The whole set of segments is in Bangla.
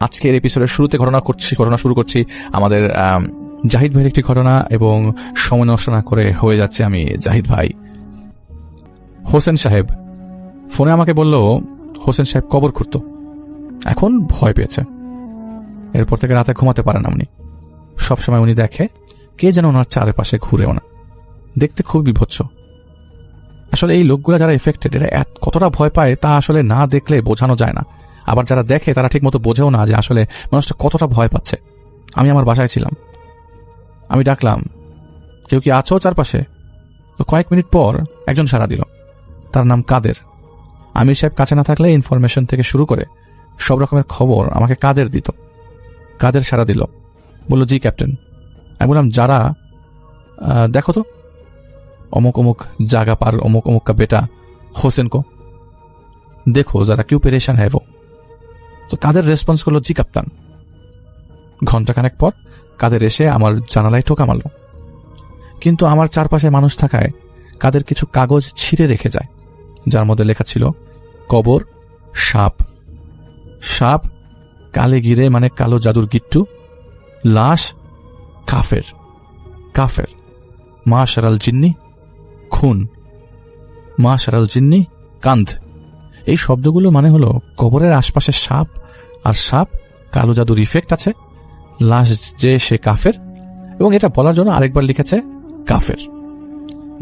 আজকের এপিসোডের শুরুতে ঘটনা শুরু করছি আমাদের জাহিদ ভাইয়ের একটি ঘটনা, এবং সময় নষ্ট না করে হয়ে যাচ্ছে আমি জাহিদ ভাই। হোসেন সাহেব ফোনে আমাকে বলল হোসেন সাহেব কবর খুঁড়ত, এখন ভয় পেয়েছে। এরপর থেকে রাতে ঘুমাতে পারেন উনি। সবসময় উনি দেখে কে যেন ওনার চারপাশে ঘুরেও না, দেখতে খুব বিভৎস। আসলে এই লোকগুলা যারা এফেক্টেড, এরা কতটা ভয় পায় তা আসলে না দেখলে বোঝানো যায় না। আবার যারা দেখে তারা ঠিক মতো বোঝেও না যে আসলে মানুষটা কতটা ভয় পাচ্ছে। আমি আমার বাসায় ছিলাম, আমি ডাকলাম কেউ কি আছো চারপাশে? তো কয়েক মিনিট পর একজন সাড়া দিল, তার নাম কাদের। আমির সাহেব কাছে না থাকলে ইনফরমেশন থেকে শুরু করে সব রকমের খবর আমাকে কাদের দিত। কাদের সাড়া দিল, বলল জি ক্যাপ্টেন। আমি বললাম যারা দেখো তো অমুক অমুক জায়গা পার অমুক অমুক কা বেটা হোসেন কো দেখো যারা কিউ পেরেশান হ্যাঁ। তো কাদের রেসপন্স করলো জি কাপ্তান। ঘন্টাখানেক পর কাদের এসে আমার জানালায় টোকা মারল, কিন্তু আমার চারপাশে মানুষ থাকায় কাদের কিছু কাগজ ছিঁড়ে রেখে যায়, যার মধ্যে লেখা ছিল কবর, সাপ, সাপ কালে গিরে মানে কালো জাদুর গিট্টু, লাশ কাফের, কাফের মা শারাল জিন্নি, খুন মা শারাল জিন্নি, কান্ধ। এই শব্দগুলো মানে হলো কবরের আশপাশে সাপ, আর সাপ কালো জাদুর ইফেক্ট আছে, লাশ যে সে কাফের, এবং এটা বলার জন্য আরেকবার লিখেছে কাফের।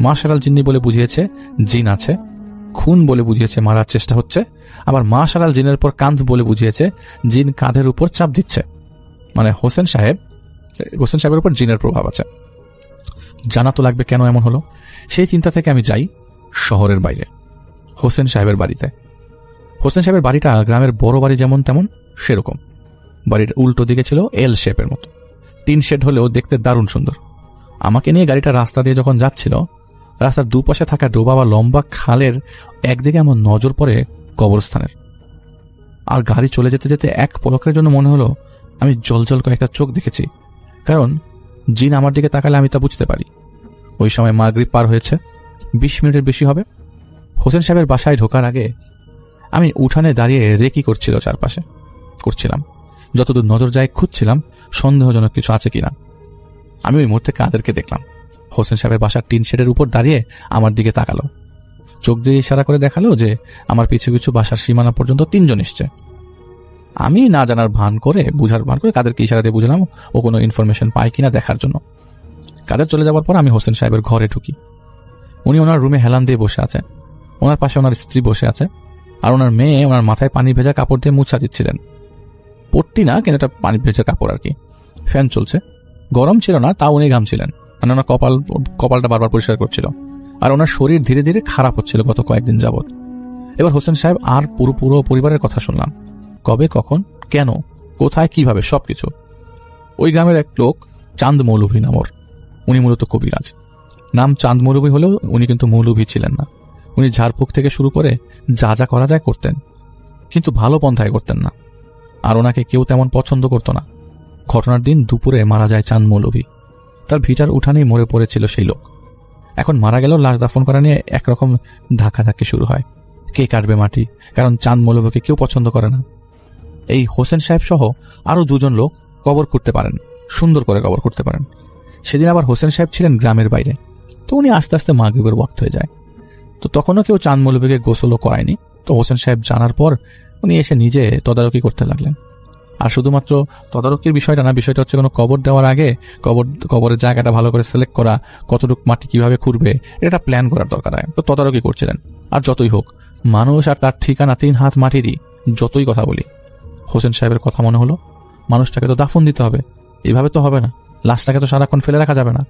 মা শারাল জিন্নি বলে বুঝিয়েছে জিন আছে, খুন বলে বুঝিয়েছে মারার চেষ্টা হচ্ছে, আবার মা শারাল জিনের পর কান্ধ বলে বুঝিয়েছে জিন কাঁধের উপর চাপ দিচ্ছে, মানে হোসেন সাহেবের উপর জিনের প্রভাব আছে। জানা তো লাগবে কেন এমন হলো। সেই চিন্তা থেকে আমি যাই শহরের বাইরে, হোসেন সাহেবের বাড়িতে। হোসেন সাহেবের বাড়িটা গ্রামের বড় বাড়ি যেমন তেমন সেরকম। বাড়ির উল্টো দিকে ছিল এল শেপের মতো, টিন শেড হলেও দেখতে দারুণ সুন্দর। আমাকে নিয়ে গাড়িটা রাস্তা দিয়ে যখন যাচ্ছিল, রাস্তার দুপাশে থাকা ডোবা বা লম্বা খালের একদিকে আমার নজর পড়ে কবরস্থানের। আর গাড়ি চলে যেতে যেতে এক পলকের জন্য মনে হলো আমি জলজল কয়েকটা চোখ দেখেছি, কারণ জিন আমার দিকে তাকালে আমি তা বুঝতে পারি। ওই সময় মাগরিব পার হয়েছে, 20 মিনিটের বেশি হবে। হোসেন সাহেবের বাসায় ঢোকার আগে আমি উঠানে দাঁড়িয়ে রেকি করছিলাম। যতদূর নজর যায় খুঁজছিলাম সন্দেহজনক কিছু আছে কিনা। আমি ওই মুহূর্তে কাদেরকে দেখলাম হোসেন সাহেবের বাসার টিন শেডের উপর দাঁড়িয়ে আমার দিকে তাকালো, চোখ দিয়ে ইশারা করে দেখালো যে আমার পিছু পিছু বাসার সীমানা পর্যন্ত 3 জন এসছে। আমি না জানার বুঝার ভান করে কাদেরকে ইশারা দিয়ে বুঝলাম ও কোনো ইনফরমেশন পায় কিনা দেখার জন্য। কাদের চলে যাওয়ার পর আমি হোসেন সাহেবের ঘরে ঢুকি। উনি ওনার রুমে হেলান দিয়ে বসে আছেন, ওনার পাশে ওনার স্ত্রী বসে আছে, আর ওনার মেয়ে ওনার মাথায় পানি ভেজা কাপড় দিয়ে মুছা দিচ্ছিলেন। পট্টি না, কিন্তু একটা পানি ভেজা কাপড় আর কি। ফ্যান চলছে, গরম ছিল না, তাও উনি ঘামছিলেন, মানে ওনার কপালটা বারবার পরিষ্কার করছিল। আর ওনার শরীর ধীরে ধীরে খারাপ হচ্ছিল গত কয়েকদিন যাবৎ। এবার হোসেন সাহেব আর পুরো পরিবারের কথা শুনলাম, কবে কখন কেন কোথায় কিভাবে সবকিছু। ওই গ্রামের এক লোক চাঁদ মৌলভী নামর, উনি মূলত কবিরাজ। নাম চাঁদ মৌলভী হলেও উনি কিন্তু মৌলভী ছিলেন না। উনি ঝাড়ফুঁক থেকে শুরু করে যা যা করা যায় করতেন, কিন্তু ভালো পন্থায় করতেন না, আর ওনাকে কেউ তেমন পছন্দ করত না। ঘটনার দিন দুপুরে মারা যায় চাঁদ মৌলভী। তার ভিটার উঠানেই মরে পড়েছিল সেই লোক। এখন মারা গেল, লাশ দাফন করা নিয়ে একরকম ধাক্কাধাক্কি শুরু হয়, কে কাটবে মাটি, কারণ চাঁদ মৌলভীকে কেউ পছন্দ করে না। এই হোসেন সাহেব সহ আরো 2 জন লোক কবর খুঁড়তে পারেন, সুন্দর করে কবর খুঁড়তে পারেন। সেদিন আবার হোসেন সাহেব ছিলেন গ্রামের বাইরে, তো উনি আস্তে আস্তে মাগরিবের ওয়াক্ত হয়ে যায়। তো তখনও কেউ চাঁদ মৌলভীকে গোসলও করায়নি। তো হোসেন সাহেব জানার পর উনি এসে নিজে তদারকি করতে লাগলেন। আর শুধুমাত্র তদারকির বিষয়টা না, বিষয়টা হচ্ছে কোনো কবর দেওয়ার আগে কবরের জায়গাটা ভালো করে সিলেক্ট করা, কতটুকু মাটি কিভাবে খুঁড়বে এটা প্ল্যান করার দরকার হয়। তো তদারকি করছিলেন। আর যতই হোক, মানুষ আর তার ঠিকানা 3 হাত মাটিরই, যতই কথা বলি, হোসেন সাহেবের কথা মনে হলো মানুষটাকে তো দাফন দিতে হবে, এভাবে তো হবে না, লাশটাকে তো সারাক্ষণ ফেলে রাখা যাবে না।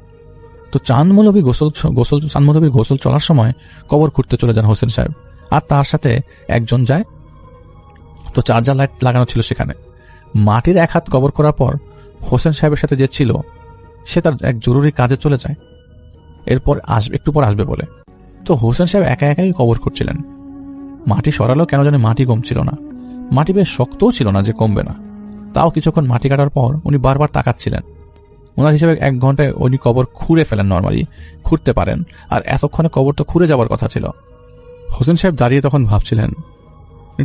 তো চাঁদ মৌলভীর গোসল চলার সময় কবর খুঁড়তে চলে যান হোসেন সাহেব, আর তার সাথে একজন যায়। তো চার্জার লাইট লাগানো ছিল সেখানে। মাটির 1 হাত কবর করার পর হোসেন সাহেবের সাথে যে ছিল সে তার এক জরুরি কাজে চলে যায়, এরপর একটু পর আসবে বলে। তো হোসেন সাহেব একা একাই কবর খুঁড়ছিলেন। মাটি সরালেও কেন জানি মাটি কমছিল না, মাটি বেশ শক্তও ছিল না যে কমবে না। তাও কিছুক্ষণ মাটি কাটার পর উনি বারবার তাকাচ্ছিলেন। ওনার হিসেবে 1 ঘন্টায় উনি কবর খুঁড়ে ফেলেন, নর্মালি খুঁড়তে পারেন, আর এতক্ষণে কবর তো খুঁড়ে যাওয়ার কথা ছিল। হোসেন সাহেব দাঁড়িয়ে তখন ভাবছিলেন,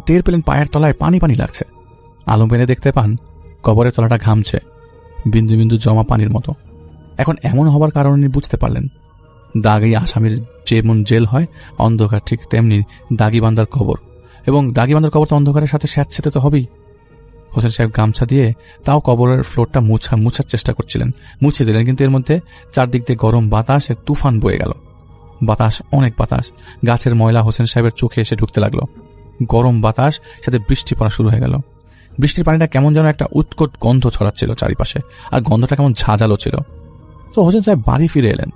টের পেলেন পায়ের তলায় পানি লাগছে। আলো মেরে দেখতে পান কবরের তলাটা ঘামছে, বিন্দু বিন্দু জমা পানির মতো। এখন এমন হবার কারণ উনি বুঝতে পারলেন, দাগি আসামির যেমন জেল হয় অন্ধকার, ঠিক তেমনি দাগি বান্দার কবর, এবং দাগি বান্দার কবর তো অন্ধকারের সাথে স্যাঁতসেঁতে তো হবেই। হোসেন সাহেব গামছা দিয়ে তাও কবরের ফ্লোরটা মুছার চেষ্টা করছিলেন, মুছে দিলেন, কিন্তু এর মধ্যে চারদিক দিয়ে গরম বাতাসের তুফান বয়ে গেল। বাতাস, অনেক বাতাস, গাছের ময়লা হোসেন সাহেবের চোখে এসে ঢুকতে লাগলো। গরম বাতাস সাথে বৃষ্টি পড়া শুরু হয়ে গেল। বৃষ্টির পানিটা কেমন যেন একটা উৎকট গন্ধ ছড়াচ্ছিল চারিপাশে, আর গন্ধটা কেমন ঝাঁঝালো ছিল। তো হোসেন সাহেব বাড়ি ফিরে এলেন।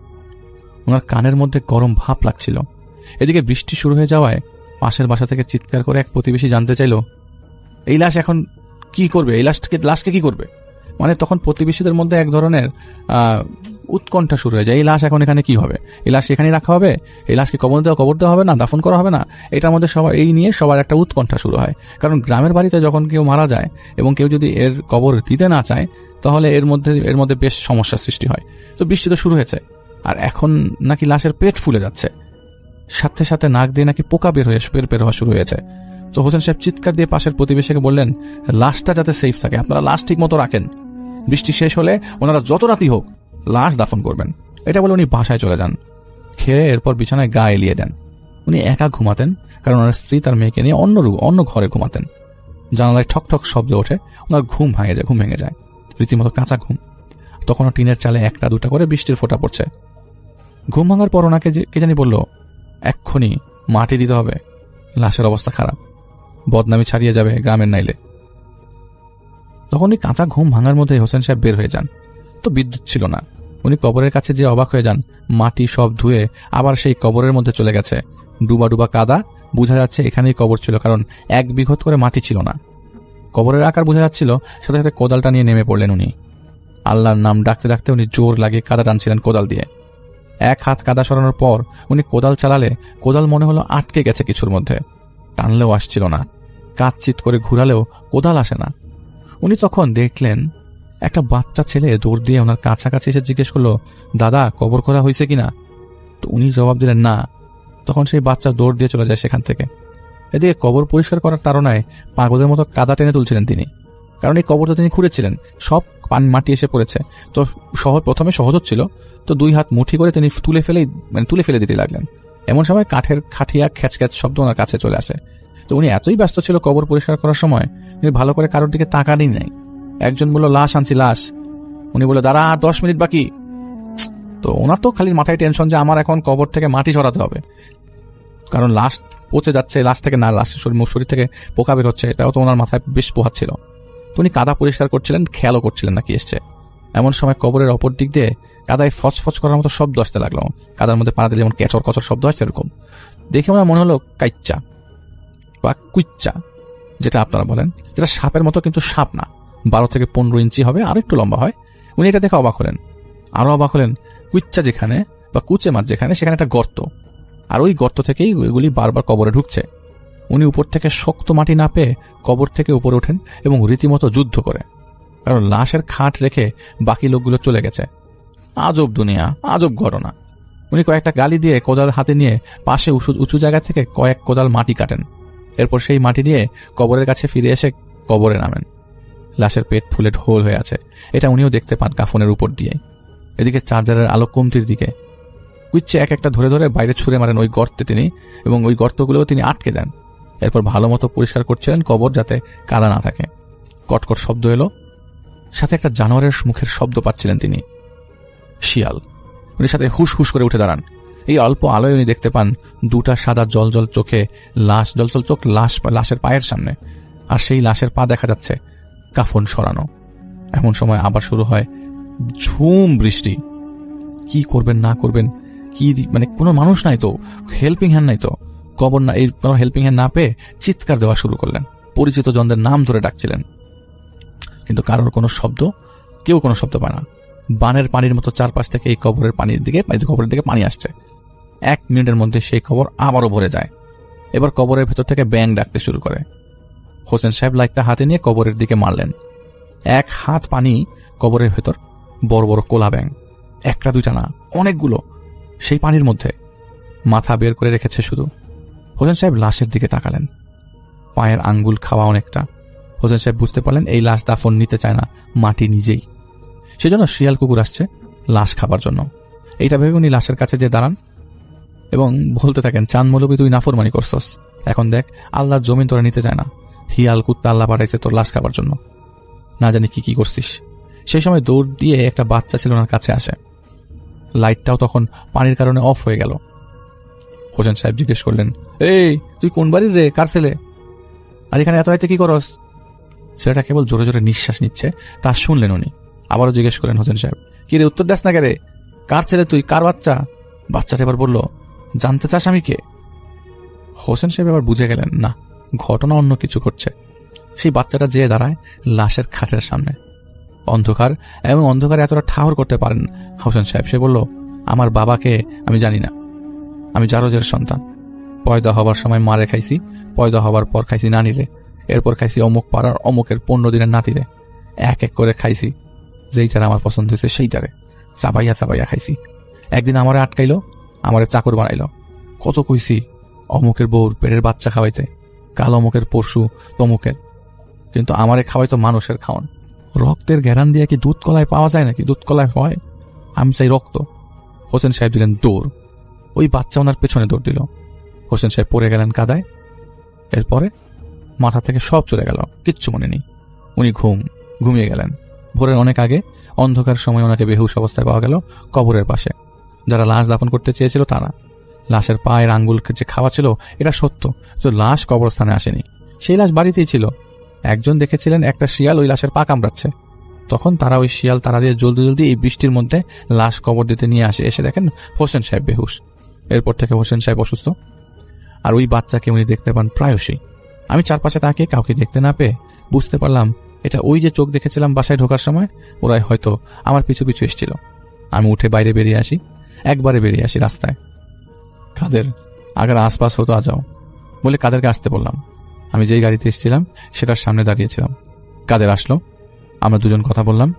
ওনার কানের মধ্যে গরম ভাপ লাগছিল। এদিকে বৃষ্টি শুরু হয়ে যাওয়ায় পাশের বাসা থেকে চিৎকার করে এক প্রতিবেশী জানতে চাইল, এই লাশ এখন কি করবে, এই লাশকে কি করবে? মানে তখন প্রতিবেশীদের মধ্যে এক ধরনের উৎকণ্ঠা শুরু হয়ে যায়, এই লাশ এখন এখানে কি হবে, এই লাশ এখানেই রাখা হবে, এই লাশকে কবর দেওয়া হবে না, দাফন করা হবে না। এটার মধ্যে এই নিয়ে সবার একটা উৎকণ্ঠা শুরু হয়। কারণ গ্রামের বাড়িতে যখন কেউ মারা যায় এবং কেউ যদি এর কবর দিতে না চায়, তাহলে এর মধ্যে বেশ সমস্যার সৃষ্টি হয়। তো বৃষ্টি তো শুরু হয়েছে, আর এখন নাকি লাশের পেট ফুলে যাচ্ছে, সাথে সাথে নাক দিয়ে নাকি পোকা বের হওয়া শুরু হয়েছে। তো হোসেন সাহেব চিৎকার দিয়ে পাশের প্রতিবেশীকে বললেন, লাশটা যাতে সেফ থাকে, আপনারা লাশ ঠিক মতো রাখেন, বৃষ্টি শেষ হলে ওনারা যত রাতি হোক লাশ দাফন করবেন। এটা বলে উনি বাসায় চলে যান। খেয়ে এরপর বিছানায় গা এলিয়ে দেন। উনি একা ঘুমাতেন, কারণ ওনার স্ত্রী তার মেয়েকে নিয়ে অন্য ঘরে ঘুমাতেন। জানালায় ঠক ঠক শব্দ ওঠে, ওনার ঘুম ভেঙে যায়, রীতিমতো কাঁচা ঘুম। তখনও টিনের চালে একটা দুটা করে বৃষ্টির ফোঁটা পড়ছে। ঘুম ভাঙার পর ওনাকে কে জানি বলল, এক্ষুনি মাটি দিতে হবে, লাশের অবস্থা খারাপ, বদনামি ছাড়িয়ে যাবে গ্রামের নাইলে। তখনই কাঁচা ঘুম ভাঙার মধ্যে হোসেন সাহেব বের হয়ে যান। তো বিদ্যুৎ ছিল না। উনি কবরের কাছে যে অবাক হয়ে যান, মাটি সব ধুয়ে আবার সেই কবরের মধ্যে চলে গেছে। ডুবা ডুবা কাদা, বোঝা যাচ্ছে এখানেই কবর ছিল, কারণ 1 বিঘত করে মাটি ছিল না। কবরের আকার বোঝা যাচ্ছিল, সাথে সাথে কোদালটা নিয়ে নেমে পড়লেন উনি। আল্লাহর নাম ডাকতে ডাকতে উনি জোর লাগিয়ে কাদা টানছিলেন কোদাল দিয়ে। 1 হাত কাদা সরানোর পর উনি কোদাল চালালে কোদাল মনে হলো আটকে গেছে কিছুর মধ্যে, টানলেও আসছিল না, কাঁচিত করে ঘুরালেও কোদাল আসে না। উনি তখন দেখলেন একটা বাচ্চা ছেলে দৌড় দিয়ে ওনার কাছাকাছি এসে জিজ্ঞেস করলো, দাদা কবর করা হয়েছে কিনা? তো উনি জবাব দিলেন না। তখন সেই বাচ্চা দৌড় দিয়ে চলে যায় সেখান থেকে। এদিকে কবর পরিষ্কার করার তাড়নায় পাগলের মতো কাদা টেনে তুলছিলেন তিনি, কারণ এই কবর তো তিনি খুঁড়েছিলেন, সব মাটি এসে পড়েছে। তো প্রথমে সহজ হচ্ছিল, তো 2 হাত মুঠি করে তিনি তুলে ফেলে দিতে লাগলেন। এমন সময় কাঠের খাটিয়া খ্যাচ শব্দ ওনার কাছে চলে আসে। তো উনি এতই ব্যস্ত ছিল কবর পরিষ্কার করার সময়, উনি ভালো করে কারোর দিকে তাকানই নাই। একজন বলল, লাশ আনছি, লাশ। উনি বলল, দাঁড়া, আর 10 মিনিট বাকি। তো ওনার তো খালি মাথায় টেনশন যে আমার এখন কবর থেকে মাটি সরাতে হবে, কারণ লাশ পচে যাচ্ছে, লাশ থেকে না, লাশের শরীর থেকে পোকা বের হচ্ছে, এটাও তো ওনার মাথায় বেশ পোহাচ্ছিল। তো উনি কাদা পরিষ্কার করছিলেন, খেয়ালও করছিলেন না কি এসছে। এমন সময় কবরের অপর দিক দিয়ে কাদায় ফচফচ করার মতো শব্দ আসতে লাগলো। কাদার মধ্যে পাড়া দিলে যেমন কেচর কচর শব্দ হয় সেরকম। দেখে ওনার মনে হলো কাইচ্চা বা কুইচ্চা, যেটা আপনারা বলেন, যেটা সাপের মতো, কিন্তু সাপ না, 12 থেকে 15 ইঞ্চি হবে, আর একটু লম্বা হয়। উনি এটা দেখে অবাক হলেন। আরো অবাক হলেন, কুইচ্চা যেখানে বা কুচে মাছ যেখানে, সেখানে একটা গর্ত, আর ওই গর্ত থেকেই ওইগুলি বারবার কবরে ঢুকছে। উনি উপর থেকে শক্ত মাটি না পেয়ে কবর থেকে উপরে ওঠেন এবং রীতিমতো যুদ্ধ করে, কারণ লাশের খাট রেখে বাকি লোকগুলো চলে গেছে। আজব দুনিয়া, আজব ঘটনা। উনি কয়েকটা গালি দিয়ে কোদাল হাতে নিয়ে পাশে উঁচু জায়গা থেকে কয়েক কোদাল মাটি কাটেন। এরপর সেই মাটি নিয়ে কবরের কাছে ফিরে এসে কবরে নামেন। লাশের পেট ফুলে ঢোল হয়ে আছে, এটা উনিও দেখতে পান কাফনের উপর দিয়ে। এদিকে চার্জারের আলো কমতির দিকে। কুইচ্ছে এক একটা ধরে ধরে বাইরে ছুঁড়ে মারেন ওই গর্তে তিনি, এবং ওই গর্তগুলোও তিনি আটকে দেন। এরপর ভালো মতো পরিষ্কার করছিলেন কবর, যাতে কাদা না থাকে। কটকট শব্দ এলো, সাথে একটা জানোয়ারের মুখের শব্দ পাচ্ছিলেন তিনি, শিয়াল। উনি সাথে হুশ হুশ করে উঠে দাঁড়ান। এই অল্প আলোয় উনি দেখতে পান 2টা সাদা জলজল চোখে চোখ লাশের পায়ের সামনে, আর সেই লাশের পা দেখা যাচ্ছে কাফন সরানো। এমন সময় আবার শুরু হয় ঝুম বৃষ্টি। কি করবেন না করবেন, কি কোনো মানুষ নাই তো, হেল্পিং হ্যান্ড নাই তো, কবর না, এই কোনো হেল্পিং হ্যান্ড না পেয়ে চিৎকার দেওয়া শুরু করলেন, পরিচিত জনদের নাম ধরে ডাকছিলেন, কিন্তু কারোর কোনো শব্দ, কেউ কোনো শব্দ পায় না। বানের পানির মতো চারপাশ থেকে এই কবরের দিকে পানি আসছে। 1 মিনিটের মধ্যে সেই কবর আবারও ভরে যায়। এবার কবরের ভেতর থেকে ব্যাঙ ডাকতে শুরু করে। হোসেন সাহেব লাইটটা হাতে নিয়ে কবরের দিকে মারলেন। 1 হাত পানি কবরের ভেতর, বড় বড় কোলা ব্যাঙ, 1টা 2টা না, অনেকগুলো সেই পানির মধ্যে। মাথা বের করে রেখেছে শুধু। হোসেন সাহেব লাশের দিকে তাকালেন। পায়ের আঙ্গুল খাওয়া অনেকটা, হোসেন সাহেব বুঝতে পারলেন এই লাশ দাফন নিতে চায় না মাটি নিজেই, সেজন্য শিয়াল কুকুর আসছে লাশ খাবার জন্য। এইটা ভেবে উনি লাশের কাছে যে দাঁড়ান এবং বলতে থাকেন, চাঁদ মৌলবী তুই নাফরমানি করছস, এখন দেখ আল্লাহর জমিন তোরা নিতে চায় না, হিয়াল কুত্তা আল্লাহ পাঠাইছে তোর লাশ খাবার জন্য, না জানি কি কি করছিস। সেই সময় দৌড় দিয়ে একটা বাচ্চা ছিল ওনার কাছে আসে, লাইটটাও তখন পানির কারণে অফ হয়ে গেল। হোসেন সাহেব জিজ্ঞেস করলেন, এই তুই কোন বাড়ির রে, কার ছেলে, আর এখানে এত রাইতে কি করস? ছেলেটা কেবল জোরে জোরে নিঃশ্বাস নিচ্ছে, তা শুনলেন উনি। আবারও জিজ্ঞেস করলেন হোসেন সাহেব, কি রে উত্তর দেস না কে রে, কার ছেলে তুই, কার বাচ্চা? বাচ্চাটা এবার বলল, জানতে চাস আমি কে? হোসেন সাহেব এবার বুঝে গেলেন না, ঘটনা অন্য কিছু ঘটছে। সেই বাচ্চাটা যেয়ে দাঁড়ায় লাশের খাটের সামনে, অন্ধকার, এবং অন্ধকারে এতটা ঠাহর করতে পারেন হোসেন সাহেব। সে বলল, আমার বাবাকে আমি জানি না, আমি জারজের সন্তান, পয়দা হবার সময় মারে খাইছি, পয়দা হবার পর খাইছি নানিরে, এরপর খাইছি অমুক পাড়ার অমুকের 15 দিনের নাতিরে, এক এক করে খাইছি, যেইটারে আমার পছন্দ হয়েছে সেইটারে চাবাইয়া চাবাইয়া খাইছি। একদিন আমারে আটকাইলো, আমারে চাকর বানাইলো, কত কইছি অমুকের বউর পেটের বাচ্চা খাওয়াইতে, কাল অমুকের পরশু তমুকের, কিন্তু আমারে খাওয়াইতো মানুষের খাওয়ান। রক্তের ঘেরান দিয়ে কি দুধ কলায় পাওয়া যায় নাকি? দুধ কলায় হয়, আমি চাই রক্ত। হোসেন সাহেব দিলেন দৌড়, ওই বাচ্চা ওনার পেছনে দৌড় দিল। হোসেন সাহেব পড়ে গেলেন কাদায়, এরপরে মাথা থেকে সব চলে গেল, কিচ্ছু মনে নেই। উনি ঘুমিয়ে গেলেন। ভোরের অনেক আগে অন্ধকার সময় ওনাকে বেহুশ অবস্থায় পাওয়া গেল কবরের পাশে। যারা লাশ দাফন করতে চেয়েছিল তারা, লাশের পায়ের আঙ্গুল যে খাওয়া ছিল এটা সত্য, তো লাশ কবরস্থানে আসেনি, সেই লাশ বাড়িতেই ছিল। একজন দেখেছিলেন একটা শিয়াল ওই লাশের পা কামড়াচ্ছে, তখন তারা ওই শিয়াল তারা দিয়ে জলদি জলদি এই বৃষ্টির মধ্যে লাশ কবর দিতে নিয়ে আসে। এসে দেখেন হোসেন সাহেব বেহুশ। এরপর থেকে হোসেন সাহেব অসুস্থ, আর ওই বাচ্চাকে উনি দেখতে পান প্রায়শই। আমি চারপাশে তাকিয়ে কাউকে দেখতে না পেয়ে বুঝতে পারলাম এটা ওই যে চোখ দেখেছিলাম বাসায় ঢোকার সময়, ওরাই হয়তো আমার পিছু পিছু এসেছিল। আমি উঠে বাইরে বেরিয়ে আসি, একবারে বেরিয়ে আসি রাস্তায়। কাদের আগার আশপাশ হতো আ যাও বলে কাদেরকে আসতে বললাম। আমি যেই গাড়িতে এসেছিলাম সেটার সামনে দাঁড়িয়েছিলাম। কাদের আসলো, আমরা দুজন কথা বললাম।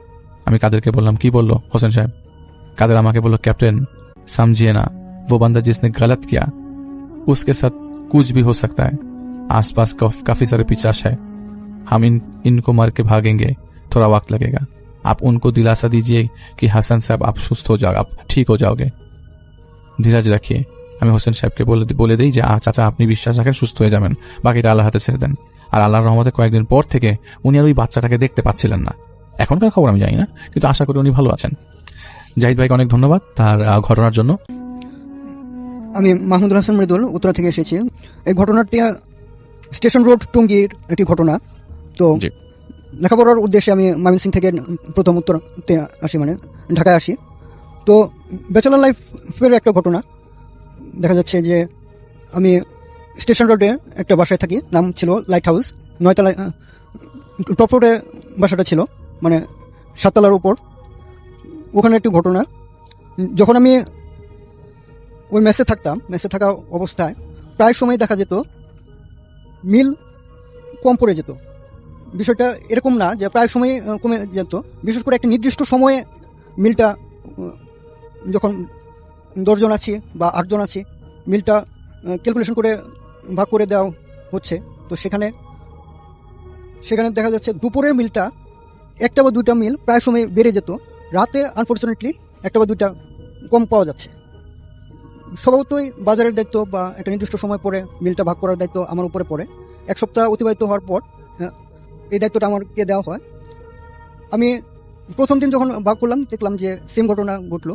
আমি কাদেরকে বললাম, কি বললো হোসেন সাহেব? কাদের আমাকে বলল, कैप्टन समझिए ना, वो बंदा जिसने गलत किया उसके साथ कुछ भी हो सकता है, आसपास काफी सारे पिचाश है, हम इनको मार के भागेंगे, थोड़ा वक्त लगेगा, आप उनको दिलासा दीजिए कि हसन साहब आप सुस्त हो जाओ, आप ठीक हो जाओगे, धीरज रखिए। আমি হোসেন সাহেবকে বলে দিই যে চাচা আপনি বিশ্বাস রাখেন, সুস্থ হয়ে যাবেন, বাকিটা আল্লাহর হাতে ছেড়ে দেন। আর আল্লাহর রহমতে কয়েকদিন পর থেকে উনি আর ওই বাচ্চাটাকে দেখতে পাচ্ছিলেন না। এখনকার খবর আমি জানি না, কিন্তু আশা করি উনি ভালো আছেন। জাহিদ ভাইকে অনেক ধন্যবাদ তার ঘটনার জন্য। আমি মাহমুদুল হাসান মৃদুল, উত্তরা থেকে এসেছি। এই ঘটনাটি স্টেশন রোড টুঙ্গির একটি ঘটনা। তো লেখাপড়ার উদ্দেশ্যে আমি ময়মনসিংহ থেকে প্রথম উত্তরাতে আসি, মানে ঢাকায় আসি। তো ব্যাচেলার লাইফের একটা ঘটনা দেখা যাচ্ছে যে আমি স্টেশন রোডে একটা বাসায় থাকি, নাম ছিল লাইট হাউস, 9 তলায়, টপ রোডে বাসাটা ছিল, মানে 7 তলার উপর। ওখানে একটি ঘটনা, যখন আমি ওই মেসে থাকতাম, মেসে থাকা অবস্থায় প্রায় সময় দেখা যেত মিল কম পড়ে যেত। বিষয়টা এরকম না যে প্রায় সময় কমে যেত, বিশেষ করে একটা নির্দিষ্ট সময়ে মিলটা, যখন 10 জন আছি বা 8 জন আছি, মিলটা ক্যালকুলেশন করে ভাগ করে দেওয়া হচ্ছে। তো সেখানে দেখা যাচ্ছে দুপুরের মিলটা 1টা বা 2টা মিল প্রায় সময় বেড়ে যেত, রাতে আনফর্চুনেটলি 1টা বা 2টা কম পাওয়া যাচ্ছে। স্বভাবতই বাজারের দায়িত্ব বা একটা নির্দিষ্ট সময় পরে মিলটা ভাগ করার দায়িত্ব আমার উপরে পড়ে। 1 সপ্তাহ অতিবাহিত হওয়ার পর এই দায়িত্বটা আমাকে দেওয়া হয়। আমি প্রথম দিন যখন ভাগ করলাম দেখলাম যে সেম ঘটনা ঘটলো।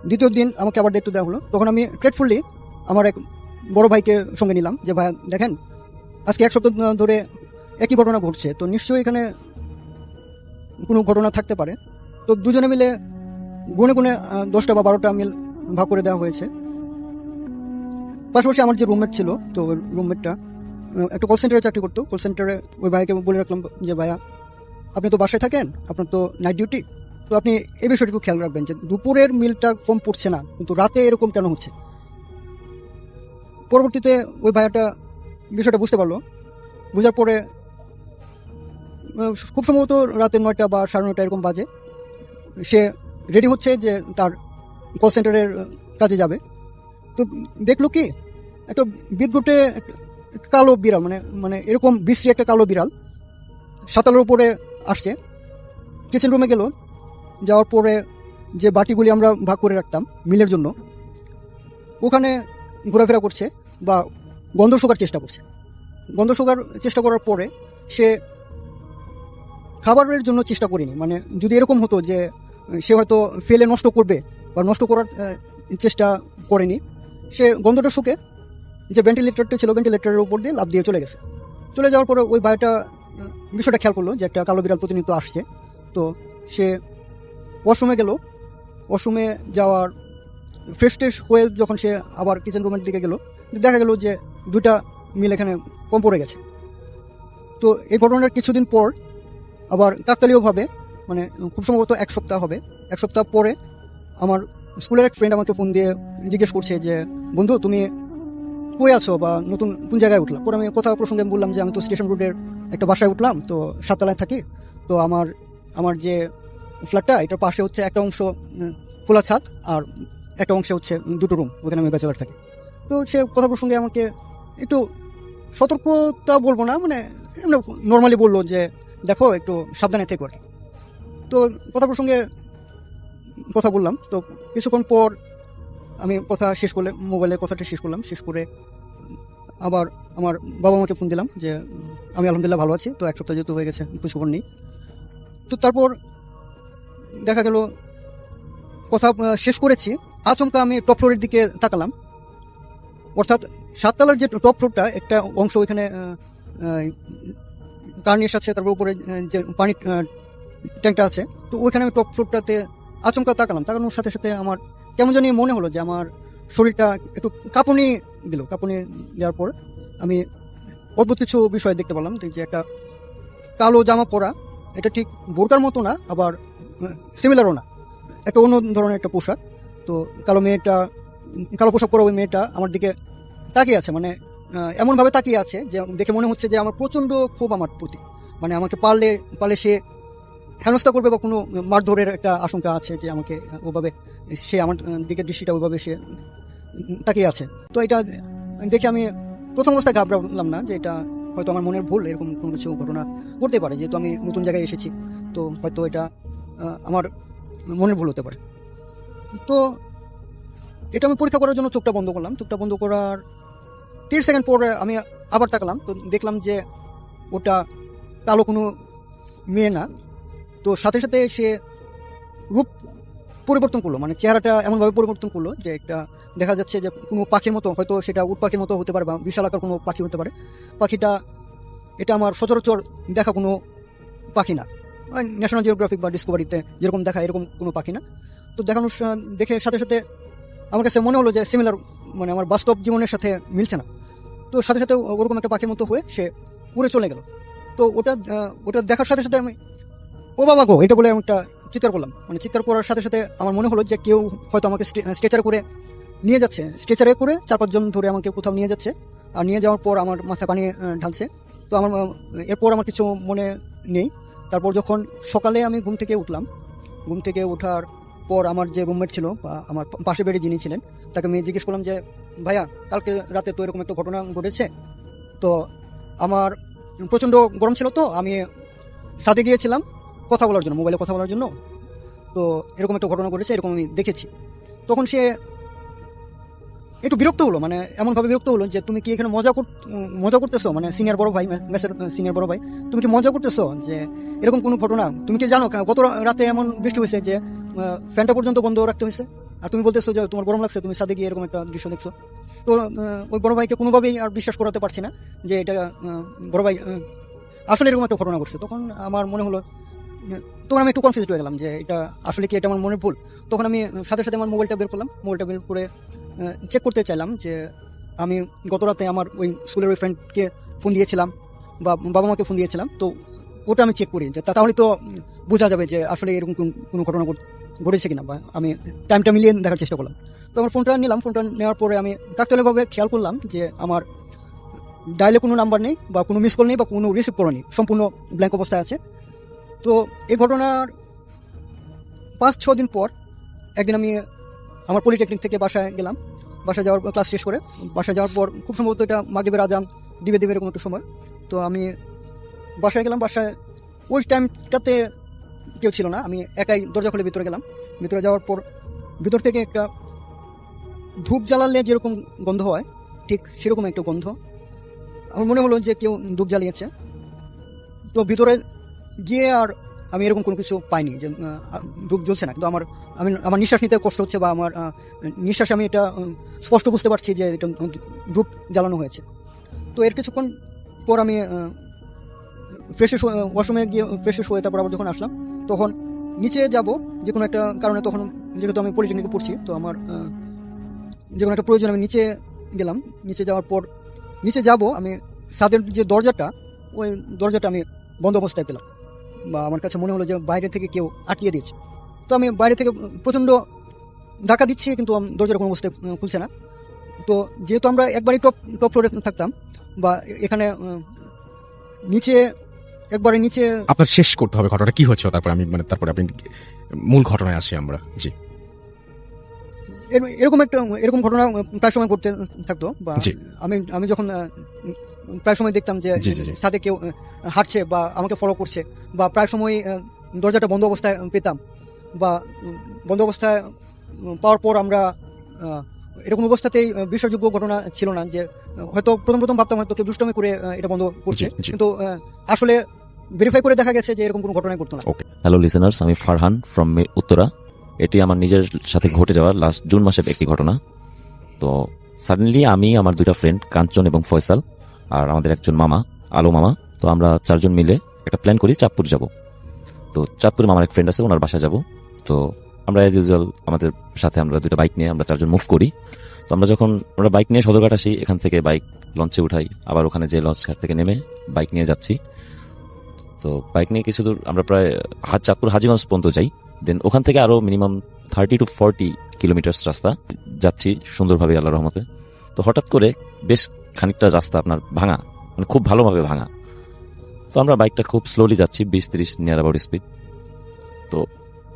দ্বিতীয় দিন আমাকে আবার দায়িত্ব দেওয়া হলো। তখন আমি ট্রেটফুলি আমার এক বড় ভাইকে সঙ্গে নিলাম যে ভাই দেখেন আজকে 1 সপ্তাহ ধরে একই ঘটনা ঘটছে, তো নিশ্চয়ই এখানে কোনো ঘটনা থাকতে পারে। তো দুজনে মিলে গুনে গুনে 10টা বা 12টা মিল ভাগ করে দেওয়া হয়েছে। পাশাপাশি আমার যে রুমমেট ছিল, তো রুমমেটটা একটা কল সেন্টারে চাকরি করতো। কল সেন্টারে ওই ভাইকে বলে রাখলাম যে ভাইয়া আপনি তো বাসায় থাকেন, আপনার তো নাইট ডিউটি, তো আপনি এই বিষয়টা একটু খেয়াল রাখবেন যে দুপুরের মিলটা কম পড়ছে না, কিন্তু রাতে এরকম কেন হচ্ছে। পরবর্তীতে ওই ভাইয়াটা বিষয়টা বুঝতে পারলো। বোঝার পরে খুব সম্ভবত রাতে 9টা বা 9:30 এরকম বাজে, সে রেডি হচ্ছে যে তার কল সেন্টারের কাজে যাবে। তো দেখলো কি একটা বিদ্যুটে কালো বিড়াল, মানে এরকম বিশ্রী একটা কালো বিড়াল সাতালের উপরে আসছে, কিচেন রুমে গেল, যাওয়ার পরে যে বাটিগুলি আমরা ভাগ করে রাখতাম মিলের জন্য, ওখানে ঘোরাফেরা করছে বা গন্ধ শোকার চেষ্টা করছে। গন্ধ শোকার চেষ্টা করার পরে সে খাবারের জন্য চেষ্টা করেনি, মানে যদি এরকম হতো যে সে হয়তো ফেলে নষ্ট করবে বা নষ্ট করার চেষ্টা করেনি, সে গন্ধটা শুকে যে ভেন্টিলেটরটা ছিল ভেন্টিলেটরের উপর দিয়ে লাফ দিয়ে চলে গেছে। চলে যাওয়ার পরে ওই ভাইটা বিষয়টা খেয়াল করলো যে একটা কালো বিড়াল প্রতিনিয়ত আসছে। তো সে ওয়াশরুমে গেল, ওয়াশরুমে যাওয়ার ফ্রেশ ট্রেশ হয়ে যখন সে আবার কিচেন রুমের দিকে গেল, দেখা গেল যে 2টা মিল এখানে কম পড়ে গেছে। তো এই ঘটনার কিছুদিন পর আবার কাকতালীয়ভাবে, মানে খুব সম্ভবত 1 সপ্তাহ হবে, 1 সপ্তাহ পরে আমার স্কুলের এক ফ্রেন্ড আমাকে ফোন দিয়ে জিজ্ঞেস করছে যে বন্ধু তুমি কই আছো বা নতুন কোন জায়গায় উঠলাম। পরে আমি কথা প্রসঙ্গে বললাম যে আমি তো স্টেশন রোডের একটা বাসায় উঠলাম, তো 7 তলায় থাকি। তো আমার যে ফ্ল্যাটটা এটার পাশে হচ্ছে একটা অংশ খোলা ছাদ আর একটা অংশে হচ্ছে 2টো রুম, ওখানে আমি ব্যাচেলার থাকি। তো সে কথা প্রসঙ্গে আমাকে একটু সতর্কতা বলবো না, মানে নর্মালি বললো যে দেখো একটু সাবধানে থেকো আর কি। তো কথা প্রসঙ্গে কথা বললাম। তো কিছুক্ষণ পর আমি কথা শেষ করলে, মোবাইলের কথাটা শেষ করলাম, শেষ করে আবার আমার বাবা মাকে ফোন দিলাম যে আমি আলহামদুলিল্লাহ ভালো আছি। তো 1 সপ্তাহ যেহেতু হয়ে গেছে খোঁজখবর নেই। তো তারপর দেখা গেল কথা শেষ করেছি, আচমকা আমি টপ ফ্লোরের দিকে তাকালাম, অর্থাৎ 7 তলার যে টপ ফ্লোরটা একটা অংশ ওইখানে কার্নিশ আছে, তারপর উপরে যে পানি ট্যাঙ্কটা আছে, তো ওইখানে আমি টপ ফ্লোরটাতে আচমকা তাকানোর সাথে সাথে আমার কেমন জানি মনে হলো যে আমার শরীরটা একটু কাঁপুনি দিল। কাঁপুনি দেওয়ার পর আমি অদ্ভুত কিছু বিষয় দেখতে পেলাম, যে একটা কালো জামা পরা, এটা ঠিক বোরকার মতো না আবার সিমিলারও না, একটা অন্য ধরনের একটা পোশাক। তো কালো পোশাক পরা ওই মেয়েটা আমার দিকে তাকিয়ে আছে, মানে এমনভাবে তাকিয়ে আছে যে দেখে মনে হচ্ছে যে আমার প্রচণ্ড ক্ষোভ আমার প্রতি, মানে আমাকে পারলে সে হেনস্থা করবে বা কোনো মারধরের একটা আশঙ্কা আছে, যে আমাকে ওভাবে সে আমার দিকে দৃষ্টিটা ওইভাবে সে তাকিয়ে আছে। তো এটা দেখে আমি প্রথম অবস্থায় ঘাবড়ালাম না যে এটা হয়তো আমার মনের ভুল, এরকম কোনো কিছু ঘটনা ঘটতে পারে, যেহেতু আমি নতুন জায়গায় এসেছি, তো হয়তো এটা আমার মনের ভুল হতে পারে। তো এটা আমি পরীক্ষা করার জন্য চোখটা বন্ধ করলাম। চোখটা বন্ধ করার 30 সেকেন্ড পরে আমি আবার তাকালাম, তো দেখলাম যে ওটা কালো কোনো মেয়ে না। তো সাথে সাথে সে রূপ পরিবর্তন করলো, মানে চেহারাটা এমনভাবে পরিবর্তন করলো যে একটা দেখা যাচ্ছে যে কোনো পাখির মতো, হয়তো সেটা উট পাখির মতো হতে পারে বা বিশাল আকার কোনো পাখি হতে পারে। পাখিটা এটা আমার সচরাচর দেখা কোনো পাখি না, ন্যাশনাল জিওগ্রাফিক বা ডিসকভারিতে যেরকম দেখা এরকম কোনো পাখি না। তো দেখে সাথে সাথে আমার কাছে মনে হলো যে সিমিলার, মানে আমার বাস্তব জীবনের সাথে মিলছে না। তো সাথে সাথে ওরকম একটা পাখির মতো হয়ে সে উড়ে চলে গেল। তো ওটা দেখার সাথে সাথে আমি ও বাবা গো এটা বলে আমি একটা চিৎকার করলাম। মানে চিৎকার করার সাথে সাথে আমার মনে হলো যে কেউ হয়তো আমাকে স্ট্রেচারে করে নিয়ে যাচ্ছে, স্ট্রেচারে করে 4-5 জন ধরে আমাকে কোথাও নিয়ে যাচ্ছে, আর নিয়ে যাওয়ার পর আমার মাথায় পানি ঢালছে। তো এরপর আমার কিছু মনে নেই। তারপর যখন সকালে আমি ঘুম থেকে উঠলাম, ঘুম থেকে ওঠার পর আমার যে রুমমেট ছিল বা আমার পাশে বেডে যিনি ছিলেন, তাকে আমি জিজ্ঞেস করলাম যে ভাইয়া কালকে রাতে তো এরকম একটা ঘটনা ঘটেছে। তো আমার প্রচণ্ড গরম ছিল, তো আমি ছাদে গিয়েছিলাম কথা বলার জন্য, মোবাইলে কথা বলার জন্য। তো এরকম একটা ঘটনা ঘটেছে, এরকম আমি দেখেছি। তখন সে একটু বিরক্ত হলো, মানে এমনভাবে বিরক্ত হলো যে তুমি কি এখানে মজা করতেছো, মানে সিনিয়র বড় ভাই, মেসের সিনিয়র বড় ভাই, তুমি কি মজা করতেছো যে এরকম কোনো ঘটনা? তুমি কি জানো গত রাতে এমন বৃষ্টি হয়েছে যে ফ্যানটা পর্যন্ত বন্ধ রাখতে হয়েছে, আর তুমি বলতেছো যে তোমার গরম লাগছে, তুমি ছাদে গিয়ে এরকম একটা দৃশ্য দেখছো। তো ওই বড় ভাইকে কোনোভাবেই আর বিশ্বাস করাতে পারছি না যে এটা বড় ভাই আসলে এরকম একটা ঘটনা ঘটছে। তখন আমার মনে হলো, তখন আমি একটু কনফিউজড হয়ে গেলাম যে এটা আসলে কি এটা আমার মনের ভুল। তখন আমি সাথে সাথে আমার মোবাইলটা বের করলাম, মোবাইলটা বের করে চেক করতে চাইলাম যে আমি গত রাতে আমার ওই স্কুলের ওই ফ্রেন্ডকে ফোন দিয়েছিলাম বা বাবা মাকে ফোন দিয়েছিলাম, তো ওটা আমি চেক করি যে তাহলে তো বোঝা যাবে যে আসলে এরকম কোনো ঘটনা ঘটেছে কিনা, বা আমি টাইমটা মিলিয়ে দেখার চেষ্টা করলাম। তো আমার ফোনটা নিলাম, ফোনটা নেওয়ার পরে আমি কাকতালীয়ভাবে খেয়াল করলাম যে আমার ডায়ালে কোনো নাম্বার নেই বা কোনো মিস কল নেই বা কোনো রিসিভ করা নেই, সম্পূর্ণ ব্ল্যাঙ্ক অবস্থায় আছে। তো এই ঘটনার 5-6 দিন পর একদিন আমি আমার পলিটেকনিক থেকে বাসায় গেলাম। বাসায় যাওয়ার ক্লাস শেষ করে বাসায় যাওয়ার পর খুব সম্ভবত এটা মাগরিবের আজান দিবে এরকম একটা সময়। তো আমি বাসায় গেলাম, বাসায় ওই টাইমটাতে কেউ ছিল না, আমি একাই দরজা খুলে ভিতরে গেলাম। ভিতরে যাওয়ার পর ভিতর থেকে একটা ধূপ জ্বালালে যেরকম গন্ধ হয় ঠিক সেরকম একটা গন্ধ। আমার মনে হলো যে কেউ ধূপ জ্বালিয়েছে। তো ভিতরে গিয়ে আর আমি এরকম কোনো কিছু পাইনি যে ধূপ জ্বলছে না, কিন্তু আমার নিঃশ্বাস নিতে কষ্ট হচ্ছে, বা আমার নিঃশ্বাসে আমি এটা স্পষ্ট বুঝতে পারছি যে এটা ধূপ জ্বালানো হয়েছে। তো এর কিছুক্ষণ পর আমি ফ্রেশ ওয়াশরুমে গিয়ে ফ্রেশ হয়ে তারপর আবার যখন আসলাম, তখন নিচে যাব যে কোনো একটা কারণে, তখন যেহেতু আমি পলিটেকনিকে পড়ছি, তো আমার যে কোনো একটা প্রয়োজন, আমি নিচে গেলাম। নিচে যাওয়ার পর নিচে যাব আমি, ছাদের যে দরজাটা, ওই দরজাটা আমি বন্ধ অবস্থায় পেলাম, বা আমার কাছে মনে হলো যে বাইরে থেকে কেউ আটকিয়ে দিয়েছে। তো আমি বাইরে থেকে প্রচণ্ড ধাক্কা দিচ্ছি, কিন্তু দরজার কোনো অবস্থায় খুলছে না। তো যেহেতু আমরা একবারই টপ ফ্লোরে থাকতাম, বা এখানে নিচে একবারে নিচে, আপনার শেষ করতে হবে ঘটনাটা কি হয়েছিল, তারপরে আপনি মূল ঘটনায় আসি আমরা। জি, এরকম ঘটনা প্রায় সময় ঘটতে থাকতো, বা জি। আমি যখন প্রায় সময় দেখতাম যে জি, জি, জি। সাথে কেউ হাঁটছে বা আমাকে ফলো করছে, বা প্রায় সময় দরজাটা বন্ধ অবস্থায় পেতাম, বা বন্ধ অবস্থায় পাওয়ার পর আমরা এরকম অবস্থাতেই বিশ্বাসযোগ্য ঘটনা ছিল না, যে হয়তো প্রথম ভাবতাম হয়তো কেউ দুষ্টমি করে এটা বন্ধ করছে, জি, জি। কিন্তু আসলে ভেরিফাই করে দেখা গেছে যে এরকম কোনো ঘটনাই ঘটতো না। হ্যালো লিসেনার্স, আমি ফারহান ফ্রম উত্তরা। এটি আমার নিজের সাথে ঘটে যাওয়ার লাস্ট জুন মাসের একটি ঘটনা। তো সাডেনলি আমি, আমার দুইটা ফ্রেন্ড কাঞ্চন এবং ফয়সাল, আর আমাদের একজন মামা আলো মামা, তো আমরা চারজন মিলে একটা প্ল্যান করি চাঁদপুর যাব। তো চাঁদপুরে মামার এক ফ্রেন্ড আছে, ওনার বাসা যাব। তো আমরা অ্যাজ ইউজুয়াল আমাদের সাথে আমরা দুইটা বাইক নিয়ে আমরা চারজন মুভ করি। তো আমরা বাইক নিয়ে সদরঘাট আসি, এখান থেকে বাইক লঞ্চে উঠাই, আবার ওখানে যে লঞ্চ ঘাট থেকে নেমে বাইক নিয়ে যাচ্ছি। তো বাইক নিয়ে কিছু দূর আমরা প্রায় চাঁদপুর হাজীগঞ্জ পর্যন্ত যাই। দেন ওখান থেকে আরো মিনিমাম 30 to 40 কিলোমিটার রাস্তা যাচ্ছি সুন্দরভাবে আল্লাহর রহমতে। তো হঠাৎ করে বেশ খানিকটা রাস্তা আপনার ভাঙা, মানে খুব ভালোভাবে ভাঙা। তো আমরা বাইকটা খুব স্লোলি যাচ্ছি, 20-30 নিয়ার অ্যাবাউট স্পিড। তো